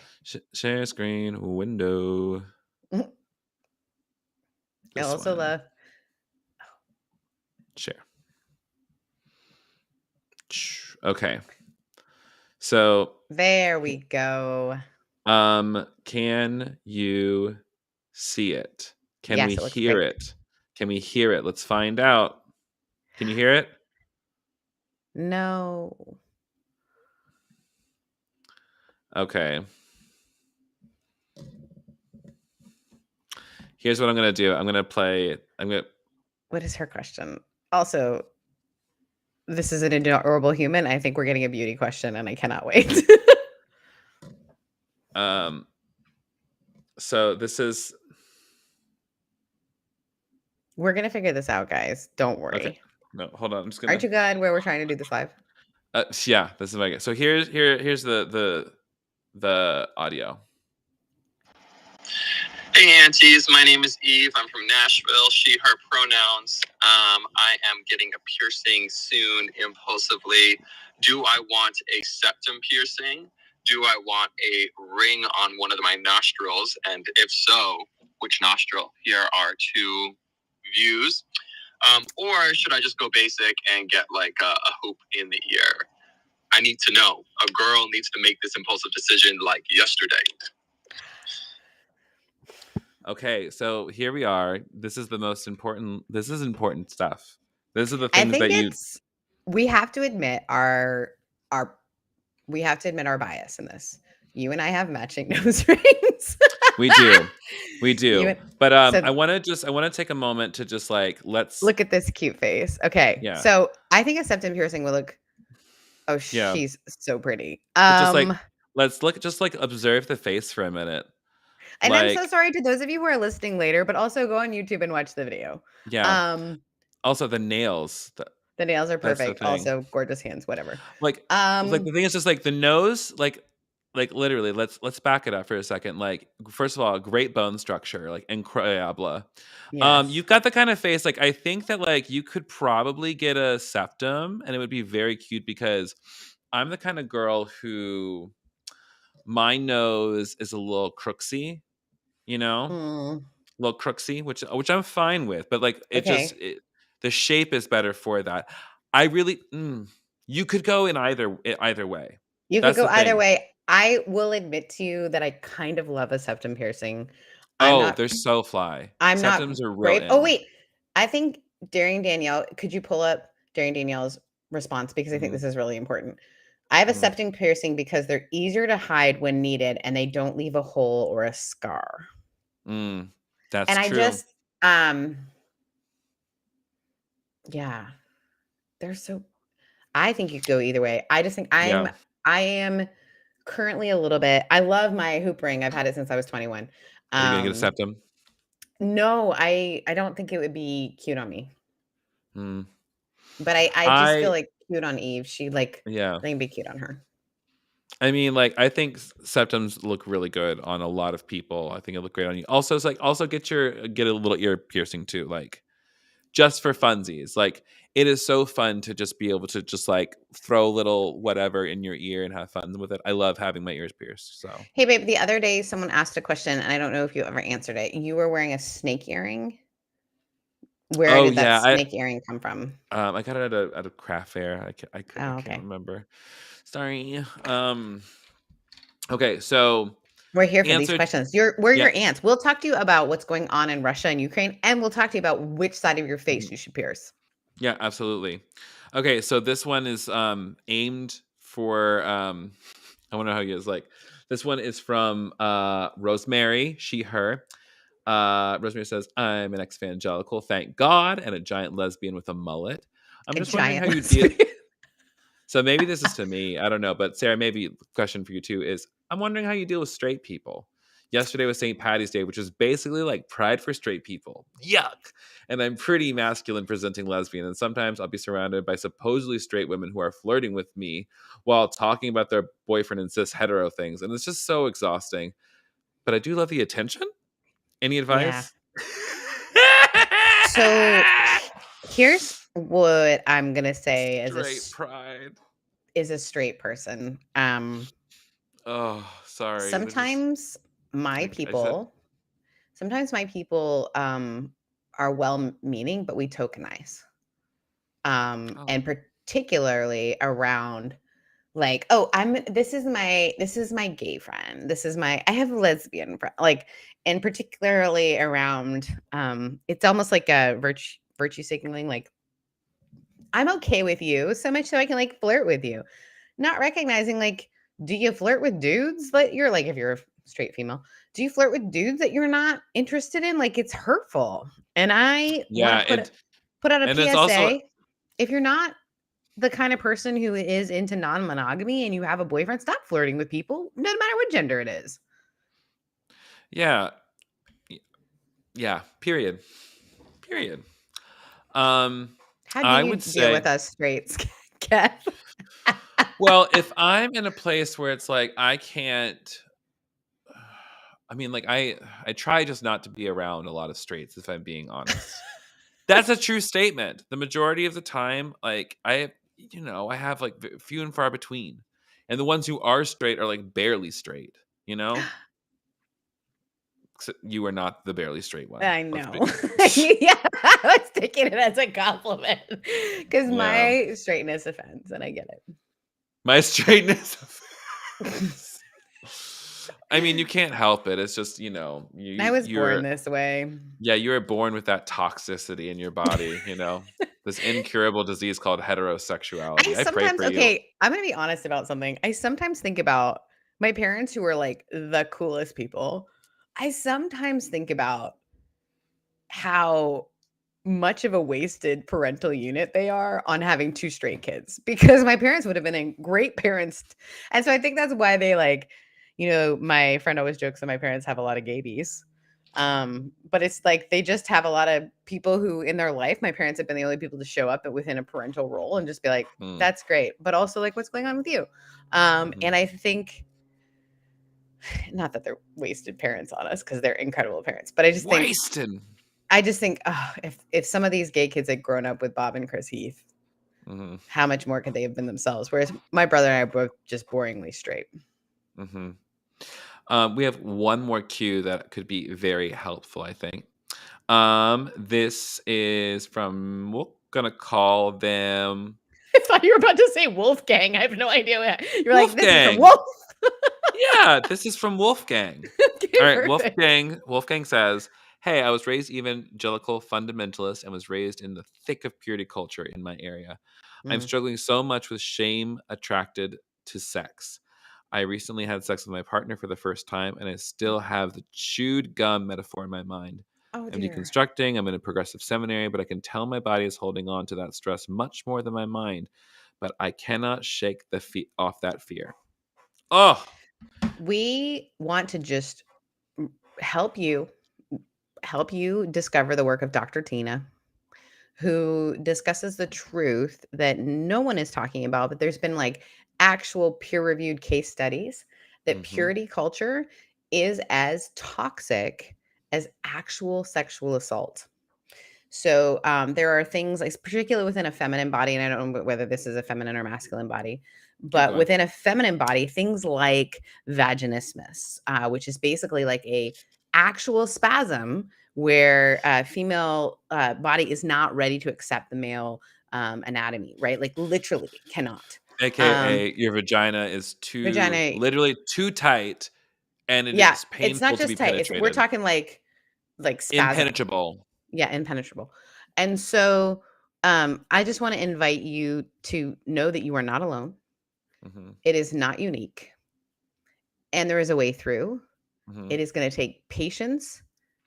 Speaker 2: Share screen window.
Speaker 1: I also love
Speaker 2: share. Okay. So
Speaker 1: there we go.
Speaker 2: Can you see it? Can we
Speaker 1: Yes,
Speaker 2: hear it? Can we hear it? Let's find out. Can you hear it?
Speaker 1: No.
Speaker 2: Okay. Here's what I'm gonna do. I'm gonna play.
Speaker 1: What is her question? Also, this is an adorable human. I think we're getting a beauty question, and I cannot wait.
Speaker 2: So this is.
Speaker 1: We're gonna figure this out, guys. Don't worry.
Speaker 2: Okay. No, hold on. I'm just gonna.
Speaker 1: Aren't you glad where we're trying to do this live?
Speaker 2: Yeah, this is my. So here's the audio.
Speaker 3: Hey aunties, my name is Eve. I'm from Nashville. She, her pronouns. I am getting a piercing soon, impulsively. Do I want a septum piercing? Do I want a ring on one of my nostrils? And if so, which nostril? Here are two views. Or should I just go basic and get like a hoop in the ear? I need to know. A girl needs to make this impulsive decision like yesterday.
Speaker 2: Okay, so here we are. This is the most important. This is important stuff. These are the things that you.
Speaker 1: We have to admit our bias in this. You and I have matching nose rings.
Speaker 2: We do. But I want to take a moment to just like let's
Speaker 1: look at this cute face. Okay, yeah. So I think a septum piercing will look. Oh, yeah. She's so pretty.
Speaker 2: Just like let's just like observe the face for a minute.
Speaker 1: And like, I'm so sorry to those of you who are listening later, but also go on YouTube and watch the video.
Speaker 2: Yeah. Also, the nails.
Speaker 1: The nails are perfect. Also, gorgeous hands. Whatever.
Speaker 2: Like the thing is just like the nose. Like literally. Let's back it up for a second. Like first of all, great bone structure. Like incredible. Yes. You've got the kind of face. Like I think that like you could probably get a septum, and it would be very cute because I'm the kind of girl who my nose is a little crooksy. You know, a little crooksy, which I'm fine with, but like the shape is better for that. I really, you could go in either way.
Speaker 1: You could go either way. I will admit to you that I kind of love a septum piercing.
Speaker 2: They're so fly. Septums are real.
Speaker 1: Oh wait, I think Daring Danielle. Could you pull up Daring Danielle's response because I think this is really important. I have a septum piercing because they're easier to hide when needed, and they don't leave a hole or a scar.
Speaker 2: That's true.
Speaker 1: And I just, yeah, they're so. I think you could go either way. I just think I am currently a little bit. I love my hoop ring. I've had it since I was 21.
Speaker 2: Are you gonna get a septum?
Speaker 1: No, I don't think it would be cute on me. But I just feel like cute on Eve. She like they can be cute on her.
Speaker 2: I mean, like I think septums look really good on a lot of people. I think it look great on you. Also, it's like get a little ear piercing too. Like just for funsies. Like, it is so fun to just be able to just like throw little whatever in your ear and have fun with it. I love having my ears pierced. So
Speaker 1: Hey, babe, the other day someone asked a question, and I don't know if you ever answered it. You were wearing a snake earring. Where
Speaker 2: oh
Speaker 1: did that
Speaker 2: yeah,
Speaker 1: snake earring come from?
Speaker 2: I got it at a craft fair. I
Speaker 1: Oh,
Speaker 2: can't
Speaker 1: okay.
Speaker 2: remember. Sorry. Okay, so
Speaker 1: We're here for these
Speaker 2: answer.
Speaker 1: questions. We're
Speaker 2: Yeah,
Speaker 1: your aunts. We'll talk to you about what's going on in Russia and Ukraine, and we'll talk to you about which side of your face
Speaker 2: mhm,
Speaker 1: you should pierce.
Speaker 2: yeah, absolutely. Okay, so this one is aimed for I wonder how he is like. This one is from Rosemary, she, her. Rosemary says, I'm an ex-evangelical, thank God, and a giant lesbian with a mullet. I'm
Speaker 1: A
Speaker 2: just wondering how
Speaker 1: giant
Speaker 2: you deal.
Speaker 1: lesbian.
Speaker 2: So maybe this is to me. I don't know. But Sarah, maybe a question for you too is I'm wondering how you deal with straight people. Yesterday was St. Patty's Day, which is basically like pride for straight people. Yuck. And I'm pretty masculine presenting lesbian. And sometimes I'll be surrounded by supposedly straight women who are flirting with me while talking about their boyfriend and cis hetero things. And it's just so exhausting. But I do love the attention. Any
Speaker 1: Yeah.
Speaker 2: advice?
Speaker 1: So here's what I'm gonna say as
Speaker 2: Straight pride.
Speaker 1: is a straight person.
Speaker 2: Oh, sorry. This is
Speaker 1: Sometimes my
Speaker 2: I said
Speaker 1: people, sometimes my people are well-meaning, but we tokenize.
Speaker 2: oh.
Speaker 1: And particularly around like, oh, this is my gay friend. I have a lesbian friend. Like, and particularly around it's almost like a virtue signaling, like I'm okay with you so much so I can like flirt with you. Not recognizing like, do you flirt with dudes that you're like, if you're a straight female, do you flirt with dudes that you're not interested in? Like, it's hurtful. And I want
Speaker 2: Yeah,
Speaker 1: to put out a
Speaker 2: and it's also
Speaker 1: PSA. If you're not the kind of person who is into non-monogamy and you have a boyfriend, stop flirting with people, no matter what gender it is.
Speaker 2: yeah, yeah, period. Period. Um,
Speaker 1: How do
Speaker 2: I
Speaker 1: you
Speaker 2: would
Speaker 1: deal
Speaker 2: say,
Speaker 1: with us straights, Kev?
Speaker 2: well, if I'm in a place where it's like I can't I mean, like I try just not to be around a lot of straights if I'm being honest. That's a true statement. The majority of the time, like I have like few and far between. And the ones who are straight are like barely straight, you know? You are not the barely straight one.
Speaker 1: I
Speaker 2: Let's be
Speaker 1: know.
Speaker 2: clear.
Speaker 1: Yeah, I was taking it as a compliment because
Speaker 2: Yeah.
Speaker 1: my straightness offends, and I get
Speaker 2: My straightness.
Speaker 1: it.
Speaker 2: I mean, you can't help it. It's just,
Speaker 1: I was born
Speaker 2: you're
Speaker 1: this way.
Speaker 2: yeah, you were born with that toxicity in your body, this incurable disease called heterosexuality. I pray for you.
Speaker 1: Okay, I'm gonna be honest about something. I sometimes think about my parents who were like the coolest people. I sometimes think about how much of a wasted parental unit they are on having two straight kids because my parents would have been great parents. And so I think that's why they like, my friend always jokes that my parents have a lot of gabies. But it's like they just have a lot of people who in their life, my parents have been the only people to show up within a parental role and just be like,
Speaker 2: Mm,
Speaker 1: that's great. But also like, what's going on with you?
Speaker 2: mhm.
Speaker 1: And I think not that they're wasted parents on us because they're incredible parents, but
Speaker 2: Wasted.
Speaker 1: I just think, oh, if some of these gay kids had grown up with Bob and Chris Heath,
Speaker 2: Mhm,
Speaker 1: how much more could they have been themselves? Whereas my brother and I are both just boringly straight.
Speaker 2: mhm. We have one more cue that could be very helpful, I think. This is from we're gonna call them
Speaker 1: I thought you were about to say Wolfgang. I have no idea. You're like, this is from
Speaker 2: Wolfgang.
Speaker 1: Wolf.
Speaker 2: Yeah, this is from Wolfgang.
Speaker 1: Okay,
Speaker 2: All right,
Speaker 1: perfect.
Speaker 2: Wolfgang says, "Hey, I was raised evangelical fundamentalist and was raised in the thick of purity culture in my area. I'm
Speaker 1: Mm.
Speaker 2: struggling so much with shame attracted to sex. I recently had sex with my partner for the first time, and I still have the chewed gum metaphor in my mind.
Speaker 1: Oh
Speaker 2: I'm
Speaker 1: dear.
Speaker 2: deconstructing. I'm in a progressive seminary, but I can tell my body is holding on to that stress much more than my mind. But I cannot shake the off that fear. Oh,
Speaker 1: We want to just help you discover the work of Dr. Tina, who discusses the truth that no one is talking about, but there's been like actual peer-reviewed case studies that
Speaker 2: mm-hmm,
Speaker 1: purity culture is as toxic as actual sexual assault. So there are things like, particularly within a feminine body, and I don't know whether this is a feminine or masculine body, but within a feminine body, things like vaginismus, which is basically like a actual spasm where female body is not ready to accept the male anatomy, right? Like literally cannot.
Speaker 2: AKA your vagina is
Speaker 1: Vagina,
Speaker 2: literally too tight, and it
Speaker 1: yeah,
Speaker 2: is
Speaker 1: it's not
Speaker 2: painful to be
Speaker 1: just tight. We're
Speaker 2: penetrated.
Speaker 1: talking like spasm.
Speaker 2: Impenetrable.
Speaker 1: Yeah, impenetrable. And so I just want to invite you to know that you are not alone.
Speaker 2: Mm-hmm.
Speaker 1: It is not unique. And there is a way through.
Speaker 2: Mm-hmm.
Speaker 1: It is going to take patience,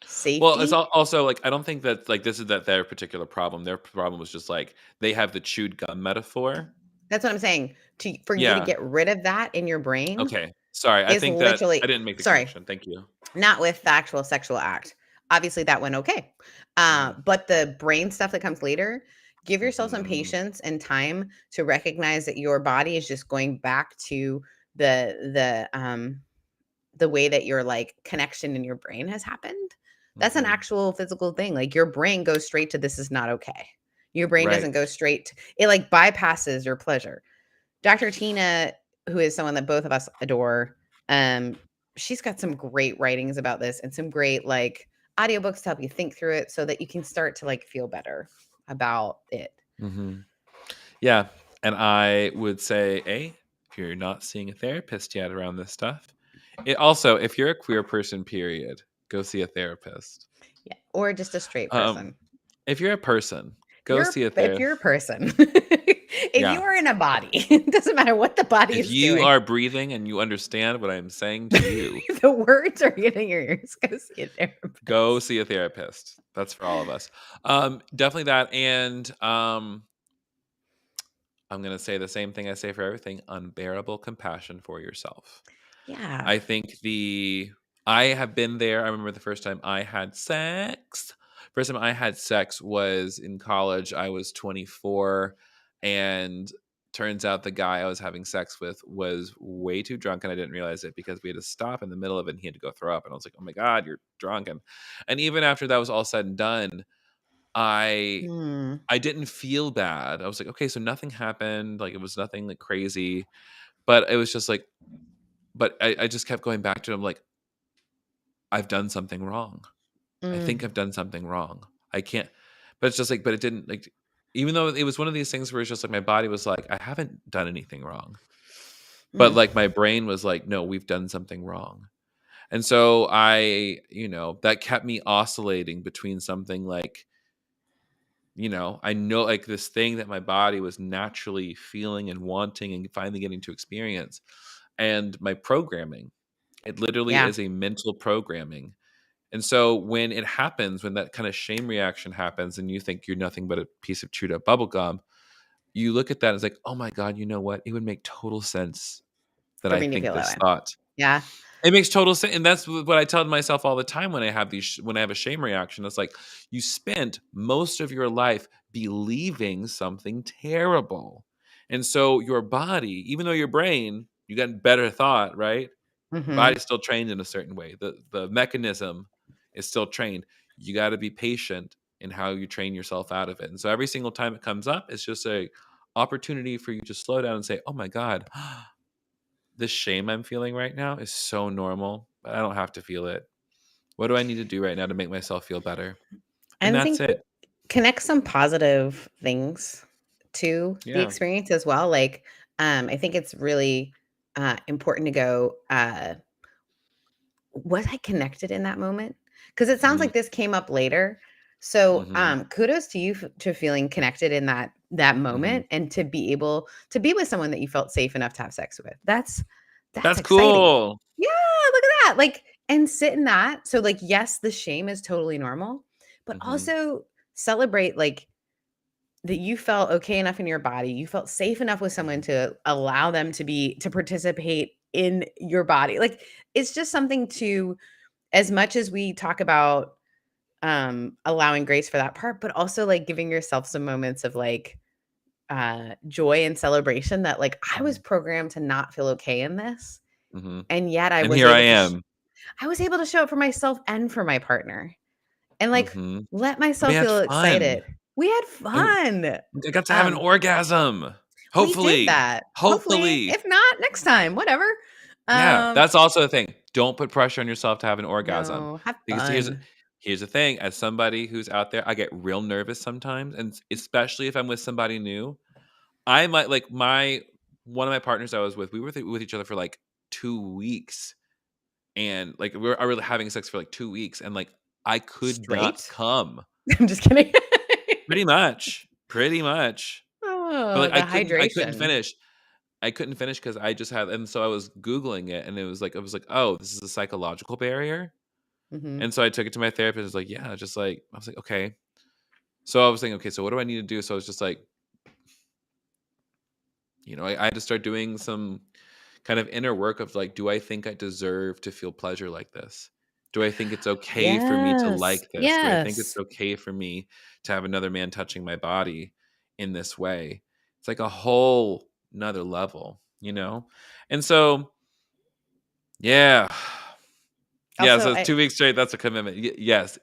Speaker 1: safety.
Speaker 2: Well, it's also like I don't think that like this is their particular problem. Their problem was just like they have the chewed gum metaphor.
Speaker 1: That's what I'm saying. For you to
Speaker 2: Yeah.
Speaker 1: get rid of that in your brain
Speaker 2: Okay. Sorry. I
Speaker 1: is
Speaker 2: think that
Speaker 1: literally,
Speaker 2: I didn't make the
Speaker 1: sorry,
Speaker 2: connection. Thank you.
Speaker 1: not with the actual sexual act. Obviously, that went okay. But the brain stuff that comes later, give yourself some patience and time to recognize that your body is just going back to the way that your like connection in your brain has happened. That's an actual physical thing. Like your brain goes straight to this is not okay. Your brain
Speaker 2: Right.
Speaker 1: doesn't go straight to, it like bypasses your pleasure. Dr. Tina, who is someone that both of us adore, she's got some great writings about this and some great like audiobooks to help you think through it so that you can start to like feel better about it.
Speaker 2: Mm-hmm. Yeah. And I would say, if you're not seeing a therapist yet around this stuff, it also, if you're a queer person, period, go see a therapist.
Speaker 1: Yeah. Or just a straight person.
Speaker 2: If you're a person, go see a
Speaker 1: If
Speaker 2: therapist.
Speaker 1: you're a person, if you are in a body, it doesn't matter what the body is doing.
Speaker 2: If you are breathing and you understand what I'm saying to you,
Speaker 1: the words are hitting your ears. Go see a therapist.
Speaker 2: Go see a therapist. That's for all of us. Definitely that. And I'm going to say the same thing I say for everything: unbearable compassion for yourself.
Speaker 1: Yeah.
Speaker 2: I think I have been there. I remember the first time I had sex. First time I had sex was in college. I was 24, and turns out the guy I was having sex with was way too drunk, and I didn't realize it because we had to stop in the middle of it and he had to go throw up. And I was like, oh my God, you're drunk. And even after that was all said and done, I didn't feel bad. I was like, okay, so nothing happened. Like it was nothing like crazy, but it was just like, but I just kept going back to him like, I've done something wrong. I think I've done something wrong. I can't, but it's just like, but it didn't like, even though it was one of these things where it's just like my body was like, I haven't done anything wrong. But like my brain was like, no, we've done something wrong. And so that kept me oscillating between something like, I know like this thing that my body was naturally feeling and wanting and finally getting to experience, and my programming. It literally is a mental programming. And so when it happens, when that kind of shame reaction happens and you think you're nothing but a piece of chewed up bubble gum, you look at that as like, oh my God, you know what? It would make total sense that
Speaker 1: For
Speaker 2: I
Speaker 1: me to
Speaker 2: think
Speaker 1: feel
Speaker 2: this
Speaker 1: that way.
Speaker 2: thought.
Speaker 1: Yeah.
Speaker 2: It makes total sense. And that's what I tell myself all the time when I have when I have a shame reaction. It's like, you spent most of your life believing something terrible. And so your body, even though your brain, you got better thought, right? Your body's still trained in a certain way. The mechanism is still trained. You got to be patient in how you train yourself out of it. And so every single time it comes up, it's just a opportunity for you to slow down and say, oh my God, this shame I'm feeling right now is so normal, but I don't have to feel it. What do I need to do right now to make myself feel better? And that's it.
Speaker 1: Connect some positive things to the experience as well. Like, I think it's really important to go, was I connected in that moment? Because it sounds like this came up later. So kudos to you to feeling connected in that moment and to be able to be with someone that you felt safe enough to have sex with. That's exciting.
Speaker 2: Cool.
Speaker 1: Yeah, look at that. Like, and sit in that. So like, yes, the shame is totally normal, but also celebrate like that you felt okay enough in your body. You felt safe enough with someone to allow them to participate in your body. Like, it's just something to, as much as we talk about allowing grace for that part, but also like giving yourself some moments of like joy and celebration that like I was programmed to not feel okay in this. And yet I was
Speaker 2: here
Speaker 1: able
Speaker 2: I am.
Speaker 1: I was able to show up for myself and for my partner. and like let myself
Speaker 2: had
Speaker 1: feel
Speaker 2: fun.
Speaker 1: excited. We had fun.
Speaker 2: I got to have an orgasm. Hopefully.
Speaker 1: We did that. Hopefully. If not, next time, whatever.
Speaker 2: Yeah, that's also the thing. Don't put pressure on yourself to have an orgasm.
Speaker 1: No, have
Speaker 2: Because
Speaker 1: fun.
Speaker 2: here's the thing. As somebody who's out there, I get real nervous sometimes, and especially if I'm with somebody new. I might like one of my partners I was with. We were with each other for like 2 weeks, and like we were really having sex for like 2 weeks, and like I could not
Speaker 1: Straight?
Speaker 2: come.
Speaker 1: I'm just kidding.
Speaker 2: Pretty much.
Speaker 1: Oh,
Speaker 2: But like
Speaker 1: the hydration.
Speaker 2: I couldn't finish because I just had, and so I was Googling it, and it was like, oh, this is a psychological barrier.
Speaker 1: Mhm.
Speaker 2: And so I took it to my therapist. It's like, yeah, just like, I was like, okay. So I was thinking, okay, so what do I need to do? So I was just like, I had to start doing some kind of inner work of like, do I think I deserve to feel pleasure like this? Do I think it's okay for me to like this? Do I think it's
Speaker 1: Yes.
Speaker 2: okay for me to have another man touching my body in this way? It's like a whole another level, And so, yeah. Yeah,
Speaker 1: Also,
Speaker 2: so it's 2 weeks straight, that's a commitment. Yes.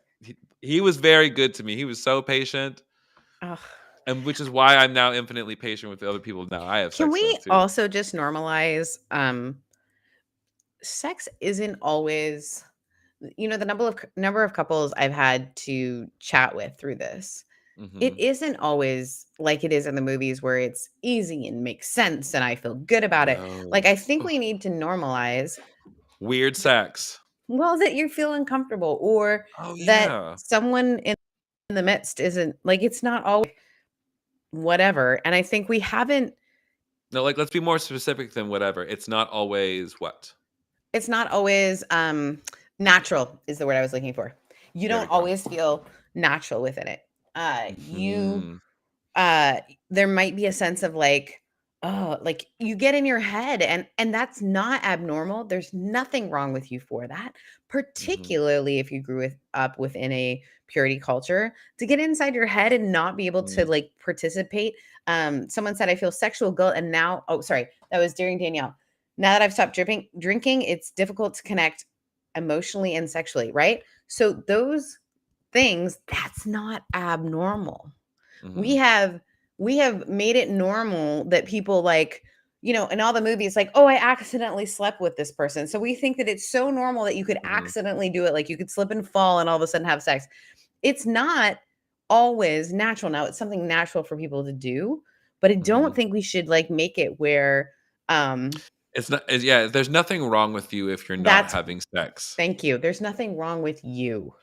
Speaker 2: He was very good to me. He was so patient,
Speaker 1: ugh.
Speaker 2: and which is why I'm now infinitely patient with the other people now I have
Speaker 1: Can
Speaker 2: sex
Speaker 1: we
Speaker 2: with too.
Speaker 1: also just normalize sex isn't always the number of couples I've had to chat with through this. It isn't always like it is in the movies where it's easy and makes sense and I feel good about it. Like,
Speaker 2: No.
Speaker 1: I think we need to normalize
Speaker 2: Weird sex.
Speaker 1: that you feel uncomfortable, or
Speaker 2: Oh,
Speaker 1: that
Speaker 2: yeah.
Speaker 1: someone in the midst isn't like, it's not always whatever. And I think we haven't
Speaker 2: No, like, let's be more specific than whatever. It's not always what?
Speaker 1: it's not always natural is the word I was looking for. You
Speaker 2: There we
Speaker 1: don't
Speaker 2: go.
Speaker 1: always feel natural within it. You
Speaker 2: Mhm.
Speaker 1: there might be a sense of like, oh, like you get in your head, and that's not abnormal. There's nothing wrong with you for that,
Speaker 2: Mhm.
Speaker 1: particularly if you up within a purity culture, to get inside your head and not be able to
Speaker 2: Mhm.
Speaker 1: like participate. Someone said I feel sexual guilt, and now, oh sorry, that was during Danielle. Now that I've stopped drinking, it's difficult to connect emotionally and sexually, right? So those things, that's not abnormal. We
Speaker 2: Mhm.
Speaker 1: have we have made it normal that people like, in all the movies, like, oh, I accidentally slept with this person. So we think that it's so normal that you could
Speaker 2: Mhm.
Speaker 1: accidentally do it. Like you could slip and fall and all of a sudden have sex. It's not always natural. Now it's something natural for people to do, but I don't
Speaker 2: Mhm.
Speaker 1: think we should like make it where
Speaker 2: It's not yeah, there's nothing wrong with you if you're not
Speaker 1: that's
Speaker 2: having sex.
Speaker 1: thank you. There's nothing wrong with you.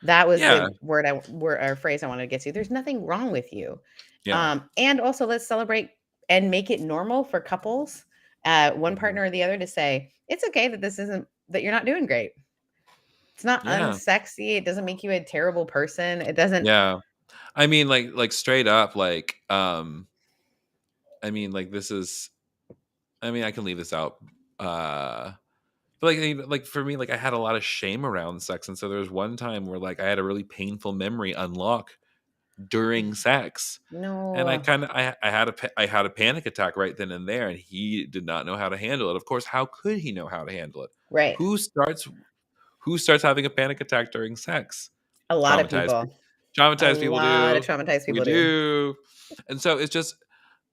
Speaker 1: That was
Speaker 2: Yeah.
Speaker 1: the word or phrase I wanted to get to. There's nothing wrong with you.
Speaker 2: Yeah.
Speaker 1: And also let's celebrate and make it normal for couples, one
Speaker 2: Mhm.
Speaker 1: partner or the other, to say, it's okay that you're not doing great. It's not
Speaker 2: Yeah.
Speaker 1: unsexy. It doesn't make you a terrible person. It doesn't.
Speaker 2: Yeah. I mean, like, straight up, like, this is I can leave this out, uh but, like, for me, like, I had a lot of shame around sex, and so there was one time where, like, I had a really painful memory unlock during sex, and
Speaker 1: No.
Speaker 2: I had a panic attack right then and there, and he did not know how to handle it. Of course, how could he know how to handle it?
Speaker 1: Right.
Speaker 2: Who starts who starts having a panic attack during sex?
Speaker 1: A lot of
Speaker 2: Traumatized
Speaker 1: people.
Speaker 2: pe
Speaker 1: A
Speaker 2: traumatized people
Speaker 1: lot of
Speaker 2: do.
Speaker 1: traumatized
Speaker 2: We
Speaker 1: people do.
Speaker 2: do. And so it just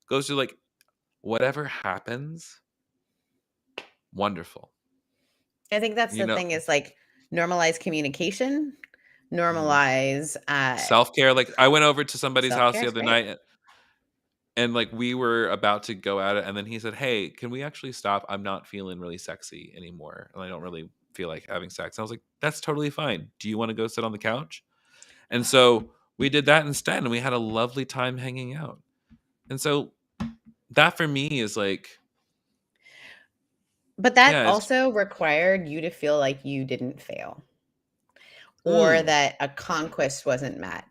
Speaker 2: goes to, like, whatever happens, wonderful.
Speaker 1: I think that's
Speaker 2: You
Speaker 1: the
Speaker 2: know?
Speaker 1: thing, is like normalize communication,
Speaker 2: Mhm.
Speaker 1: normalize
Speaker 2: Self-care, like, I went over to somebody's house
Speaker 1: self-care
Speaker 2: the
Speaker 1: is
Speaker 2: other
Speaker 1: great.
Speaker 2: night, and, like, we were about to go at it, and then he said, "Hey, can we actually stop? I'm not feeling really sexy anymore, and I don't really feel like having sex." I was like, "That's totally fine. Do you wanna go sit on the couch?" And so, we did that instead, and we had a lovely time hanging out. And so, that for me is, like,
Speaker 1: But that
Speaker 2: yeah, it's
Speaker 1: also required you to feel like you didn't fail, or
Speaker 2: mm.
Speaker 1: that a conquest wasn't met,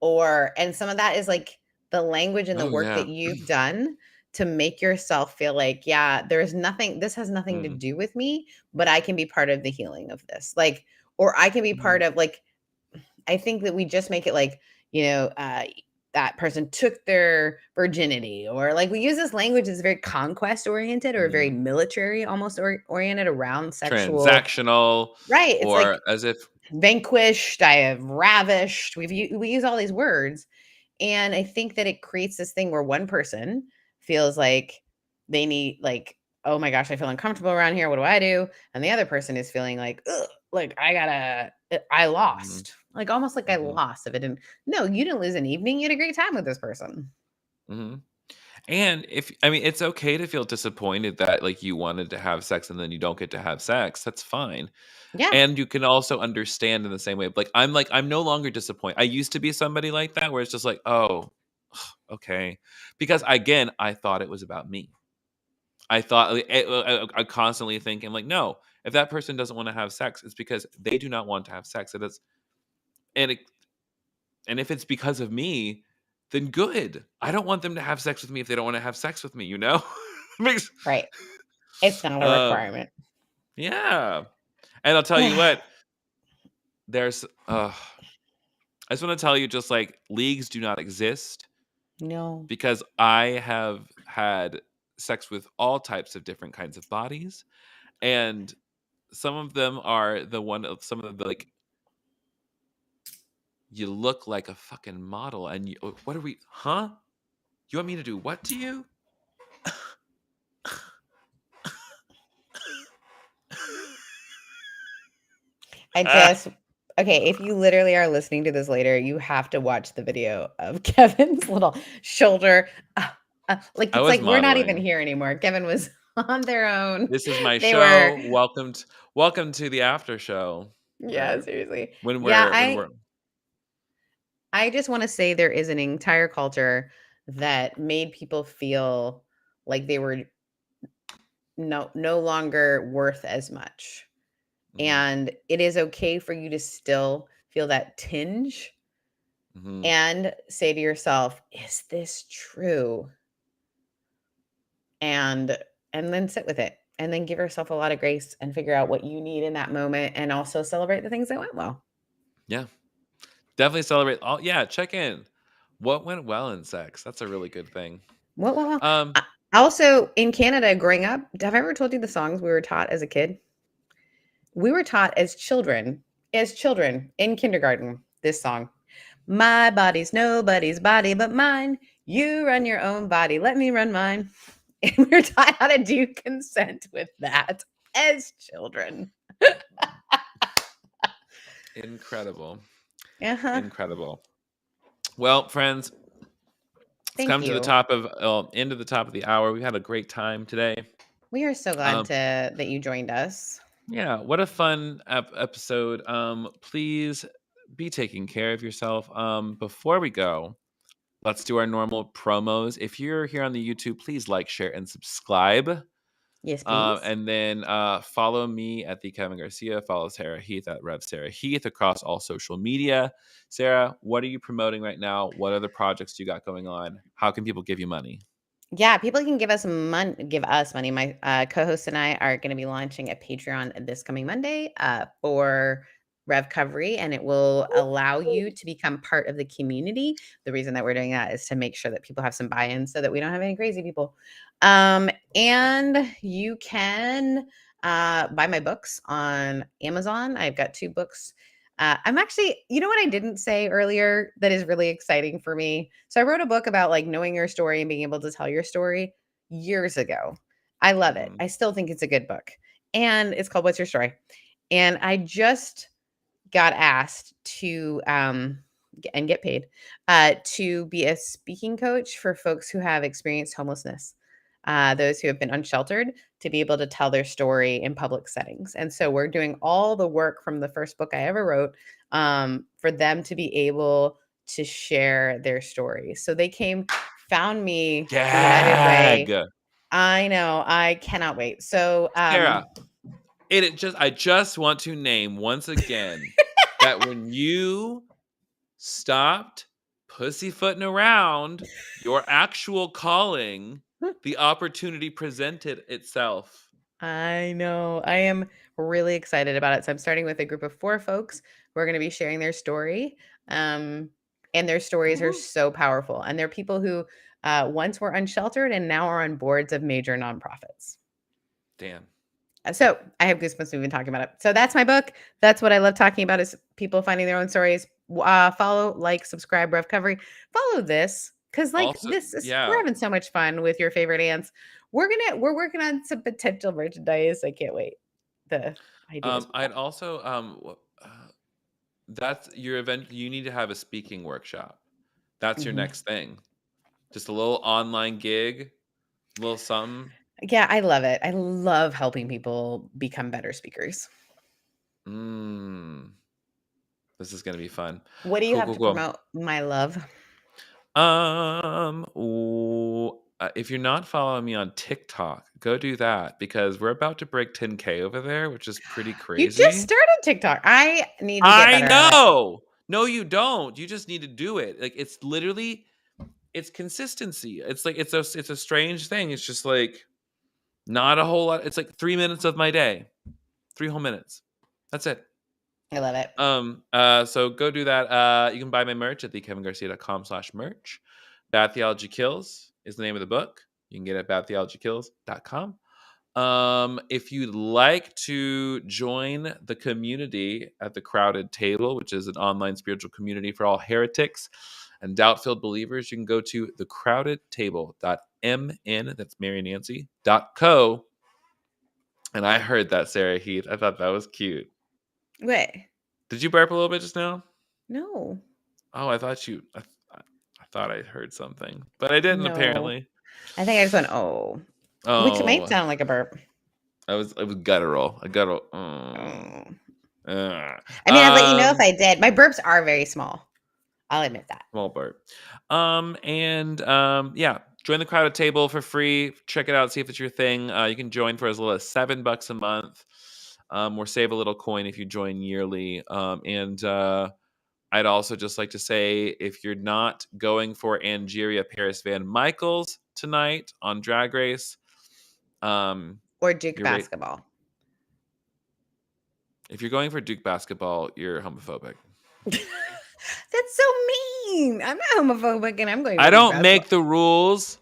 Speaker 1: and some of that is like the language and the
Speaker 2: Oh,
Speaker 1: work
Speaker 2: yeah.
Speaker 1: that you've done to make yourself feel like, yeah, this has nothing to
Speaker 2: Mm.
Speaker 1: do with me, but I can be part of the healing of this. Like, or I can be
Speaker 2: Mhm.
Speaker 1: part of like, I think that we just make it like, that person took their virginity, or like we use this language that's very conquest oriented or very
Speaker 2: Mhm.
Speaker 1: military almost oriented around sexual.
Speaker 2: Transactional,
Speaker 1: Right. It's like,
Speaker 2: or as if
Speaker 1: vanquished, I have ravished. We use all these words. And I think that it creates this thing where one person feels like they need, like, oh my gosh, I feel uncomfortable around here. What do I do? And the other person is feeling like, ugh, like I lost. Like almost like I lost if it didn't. No, you didn't lose an evening. You had a great time with this person.
Speaker 2: And it's okay to feel disappointed that like you wanted to have sex and then you don't get to have sex. That's fine.
Speaker 1: Yeah.
Speaker 2: And you can also understand in the same way. I'm no longer disappointed. I used to be somebody like that where it's just like, oh, okay. Because again, I thought it was about me. I thought I constantly thinking like, no, if that person doesn't want to have sex, it's because they do not want to have sex. It is, and it, and if it's because of me, then good. I don't want them to have sex with me if they don't want to have sex with me. You know, makes
Speaker 1: Right. It's not a requirement.
Speaker 2: Yeah, and I'll tell you what. There's I just want to tell you, just like leagues do not exist.
Speaker 1: No.
Speaker 2: Because I have had sex with all types of different kinds of bodies, and some of them are some of the like, you look like a fucking model, and what are we? Huh? You want me to do what to you?
Speaker 1: Okay, if you literally are listening to this later, you have to watch the video of Kevin's little shoulder. Like
Speaker 2: I
Speaker 1: it's
Speaker 2: was
Speaker 1: like we're not even
Speaker 2: modeling.
Speaker 1: here anymore. Kevin was on their own.
Speaker 2: This is my
Speaker 1: They were,
Speaker 2: show. Welcome to the after show.
Speaker 1: yeah, seriously.
Speaker 2: When
Speaker 1: Yeah,
Speaker 2: we're
Speaker 1: I just want to say there is an entire culture that made people feel like they were no longer worth as much. And it is okay for you to still feel that tinge and say to yourself, is this true? And then sit with it, and then give yourself a lot of grace and figure out what you need in that moment, and also celebrate the things that went well.
Speaker 2: Yeah. Definitely celebrate. Check in. What went well in sex? That's a really good thing.
Speaker 1: What went well? Also, in Canada, growing up, have I ever told you the songs we were taught as a kid? We were taught as children in kindergarten, this song. My body's nobody's body but mine. You run your own body. Let me run mine. And we were taught how to do consent with that as children.
Speaker 2: Incredible.
Speaker 1: Uh-huh.
Speaker 2: Incredible. Well, friends, it's come to the end of the top of the hour. We had a great time today.
Speaker 1: We are so glad that you joined us.
Speaker 2: Yeah, what a fun episode. Please be taking care of yourself. Before we go, let's do our normal promos. If you're here on the YouTube, please like, share, and subscribe.
Speaker 1: Yes, please.
Speaker 2: And then follow me at the Kevin Garcia. Follow Sarah Heath at Rev Sarah Heath across all social media. Sarah, what are you promoting right now? What other projects you got going on? How can people give you money?
Speaker 1: Yeah, people can give us money. My co-host and I are going to be launching a Patreon this coming Monday for Revcovery, and it will allow you to become part of the community. The reason that we're doing that is to make sure that people have some buy-in so that we don't have any crazy people. And you can buy my books on Amazon. I've got 2 books. I'm actually, you know what I didn't say earlier that is really exciting for me? So I wrote a book about like knowing your story and being able to tell your story years ago. I love it. I still think it's a good book. And it's called What's Your Story? And I just got asked to and get paid to be a speaking coach for folks who have experienced homelessness, those who have been unsheltered, to be able to tell their story in public settings. And so we're doing all the work from the first book I ever wrote for them to be able to share their story. So they found me the United Way. I know. I cannot wait. So
Speaker 2: Sarah, I just want to name once again that when you stopped pussyfooting around your actual calling, the opportunity presented itself.
Speaker 1: I know. I am really excited about it. So I'm starting with a group of 4 folks who are going to be sharing their story. And their stories are so powerful. And they're people who once were unsheltered and now are on boards of major nonprofits.
Speaker 2: Damn.
Speaker 1: So I have goosebumps even talking about it. So that's my book. That's what I love talking about is people finding their own stories. Follow, like, subscribe, Rev Recovery. Follow this because like
Speaker 2: Also,
Speaker 1: this is
Speaker 2: yeah.
Speaker 1: we're having so much fun with your favorite ants. We're working on some potential merchandise. I can't wait. The ideas.
Speaker 2: I'd also that's your event. You need to have a speaking workshop. That's your
Speaker 1: Mhm.
Speaker 2: next thing. Just a little online gig, a little something.
Speaker 1: Yeah, I love it. I love helping people become better speakers.
Speaker 2: This is gonna be fun.
Speaker 1: What do you
Speaker 2: Cool,
Speaker 1: have
Speaker 2: cool,
Speaker 1: to
Speaker 2: cool.
Speaker 1: promote, my love?
Speaker 2: If you're not following me on TikTok, go do that because we're about to break 10K over there, which is pretty
Speaker 1: You just
Speaker 2: crazy.
Speaker 1: started TikTok. I need to get
Speaker 2: I
Speaker 1: better at it.
Speaker 2: know. No, you don't. You just need to do it. Like it's literally, it's consistency. It's like it's a strange thing. It's just like not a whole lot. It's like 3 minutes of my day, 3 whole minutes. That's it.
Speaker 1: I love it.
Speaker 2: So go do that. You can buy my merch at thekevingarcia.com/merch. Bad Theology Kills is the name of the book. You can get it at badtheologykills.com. If you'd like to join the community at the Crowded Table, which is an online spiritual community for all heretics and doubt-filled believers, you can go to thecrowdedtable.mn, that's marynancy.co. And I heard that, Sarah Heath. I thought that was cute.
Speaker 1: Wait.
Speaker 2: Did you burp a little bit just now?
Speaker 1: No.
Speaker 2: Oh, I thought you. I thought I heard something, but I didn't.
Speaker 1: No.
Speaker 2: Apparently.
Speaker 1: I think I just went, oh. Which might sound like a burp.
Speaker 2: It was guttural. A guttural.
Speaker 1: Oh.
Speaker 2: Uh,
Speaker 1: I mean, I'll let you know if I did. My burps are very small. I'll admit that.
Speaker 2: Small burp. Yeah, join the Crowded Table for free. Check it out. See if it's your thing. You can join for as little as $7 a month, or save a little coin if you join yearly. I'd also just like to say, if you're not going for Angeria Paris Van Michaels tonight on Drag Race,
Speaker 1: or Duke basketball.
Speaker 2: If you're going for Duke basketball, you're homophobic.
Speaker 1: That's so mean. I'm not homophobic, and I'm going.
Speaker 2: I don't make the rules.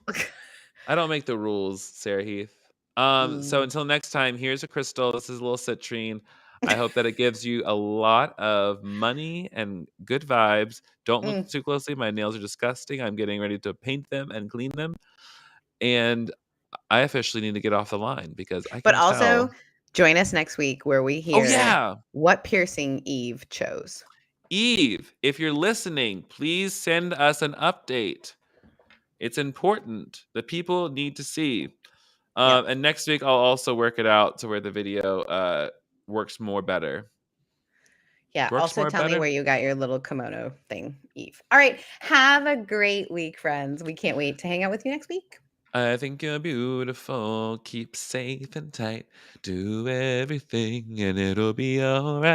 Speaker 2: I don't make the rules, Sarah Heath. So until next time, here's a crystal. This is a little citrine. I hope that it gives you a lot of money and good vibes. Don't look too closely. My nails are disgusting. I'm getting ready to paint them and clean them. And I officially need to get off the line because I can
Speaker 1: But also,
Speaker 2: tell.
Speaker 1: join us next week where we hear what piercing Eve chose.
Speaker 2: Eve, if you're listening, please send us an update. It's important. The people need to see. And next week, I'll also work it out to where the video works more better.
Speaker 1: Yeah. Also, tell me where you got your little kimono thing, Eve. All right. Have a great week, friends. We can't wait to hang out with you next week.
Speaker 2: I think you're beautiful. Keep safe and tight. Do everything and it'll be all right.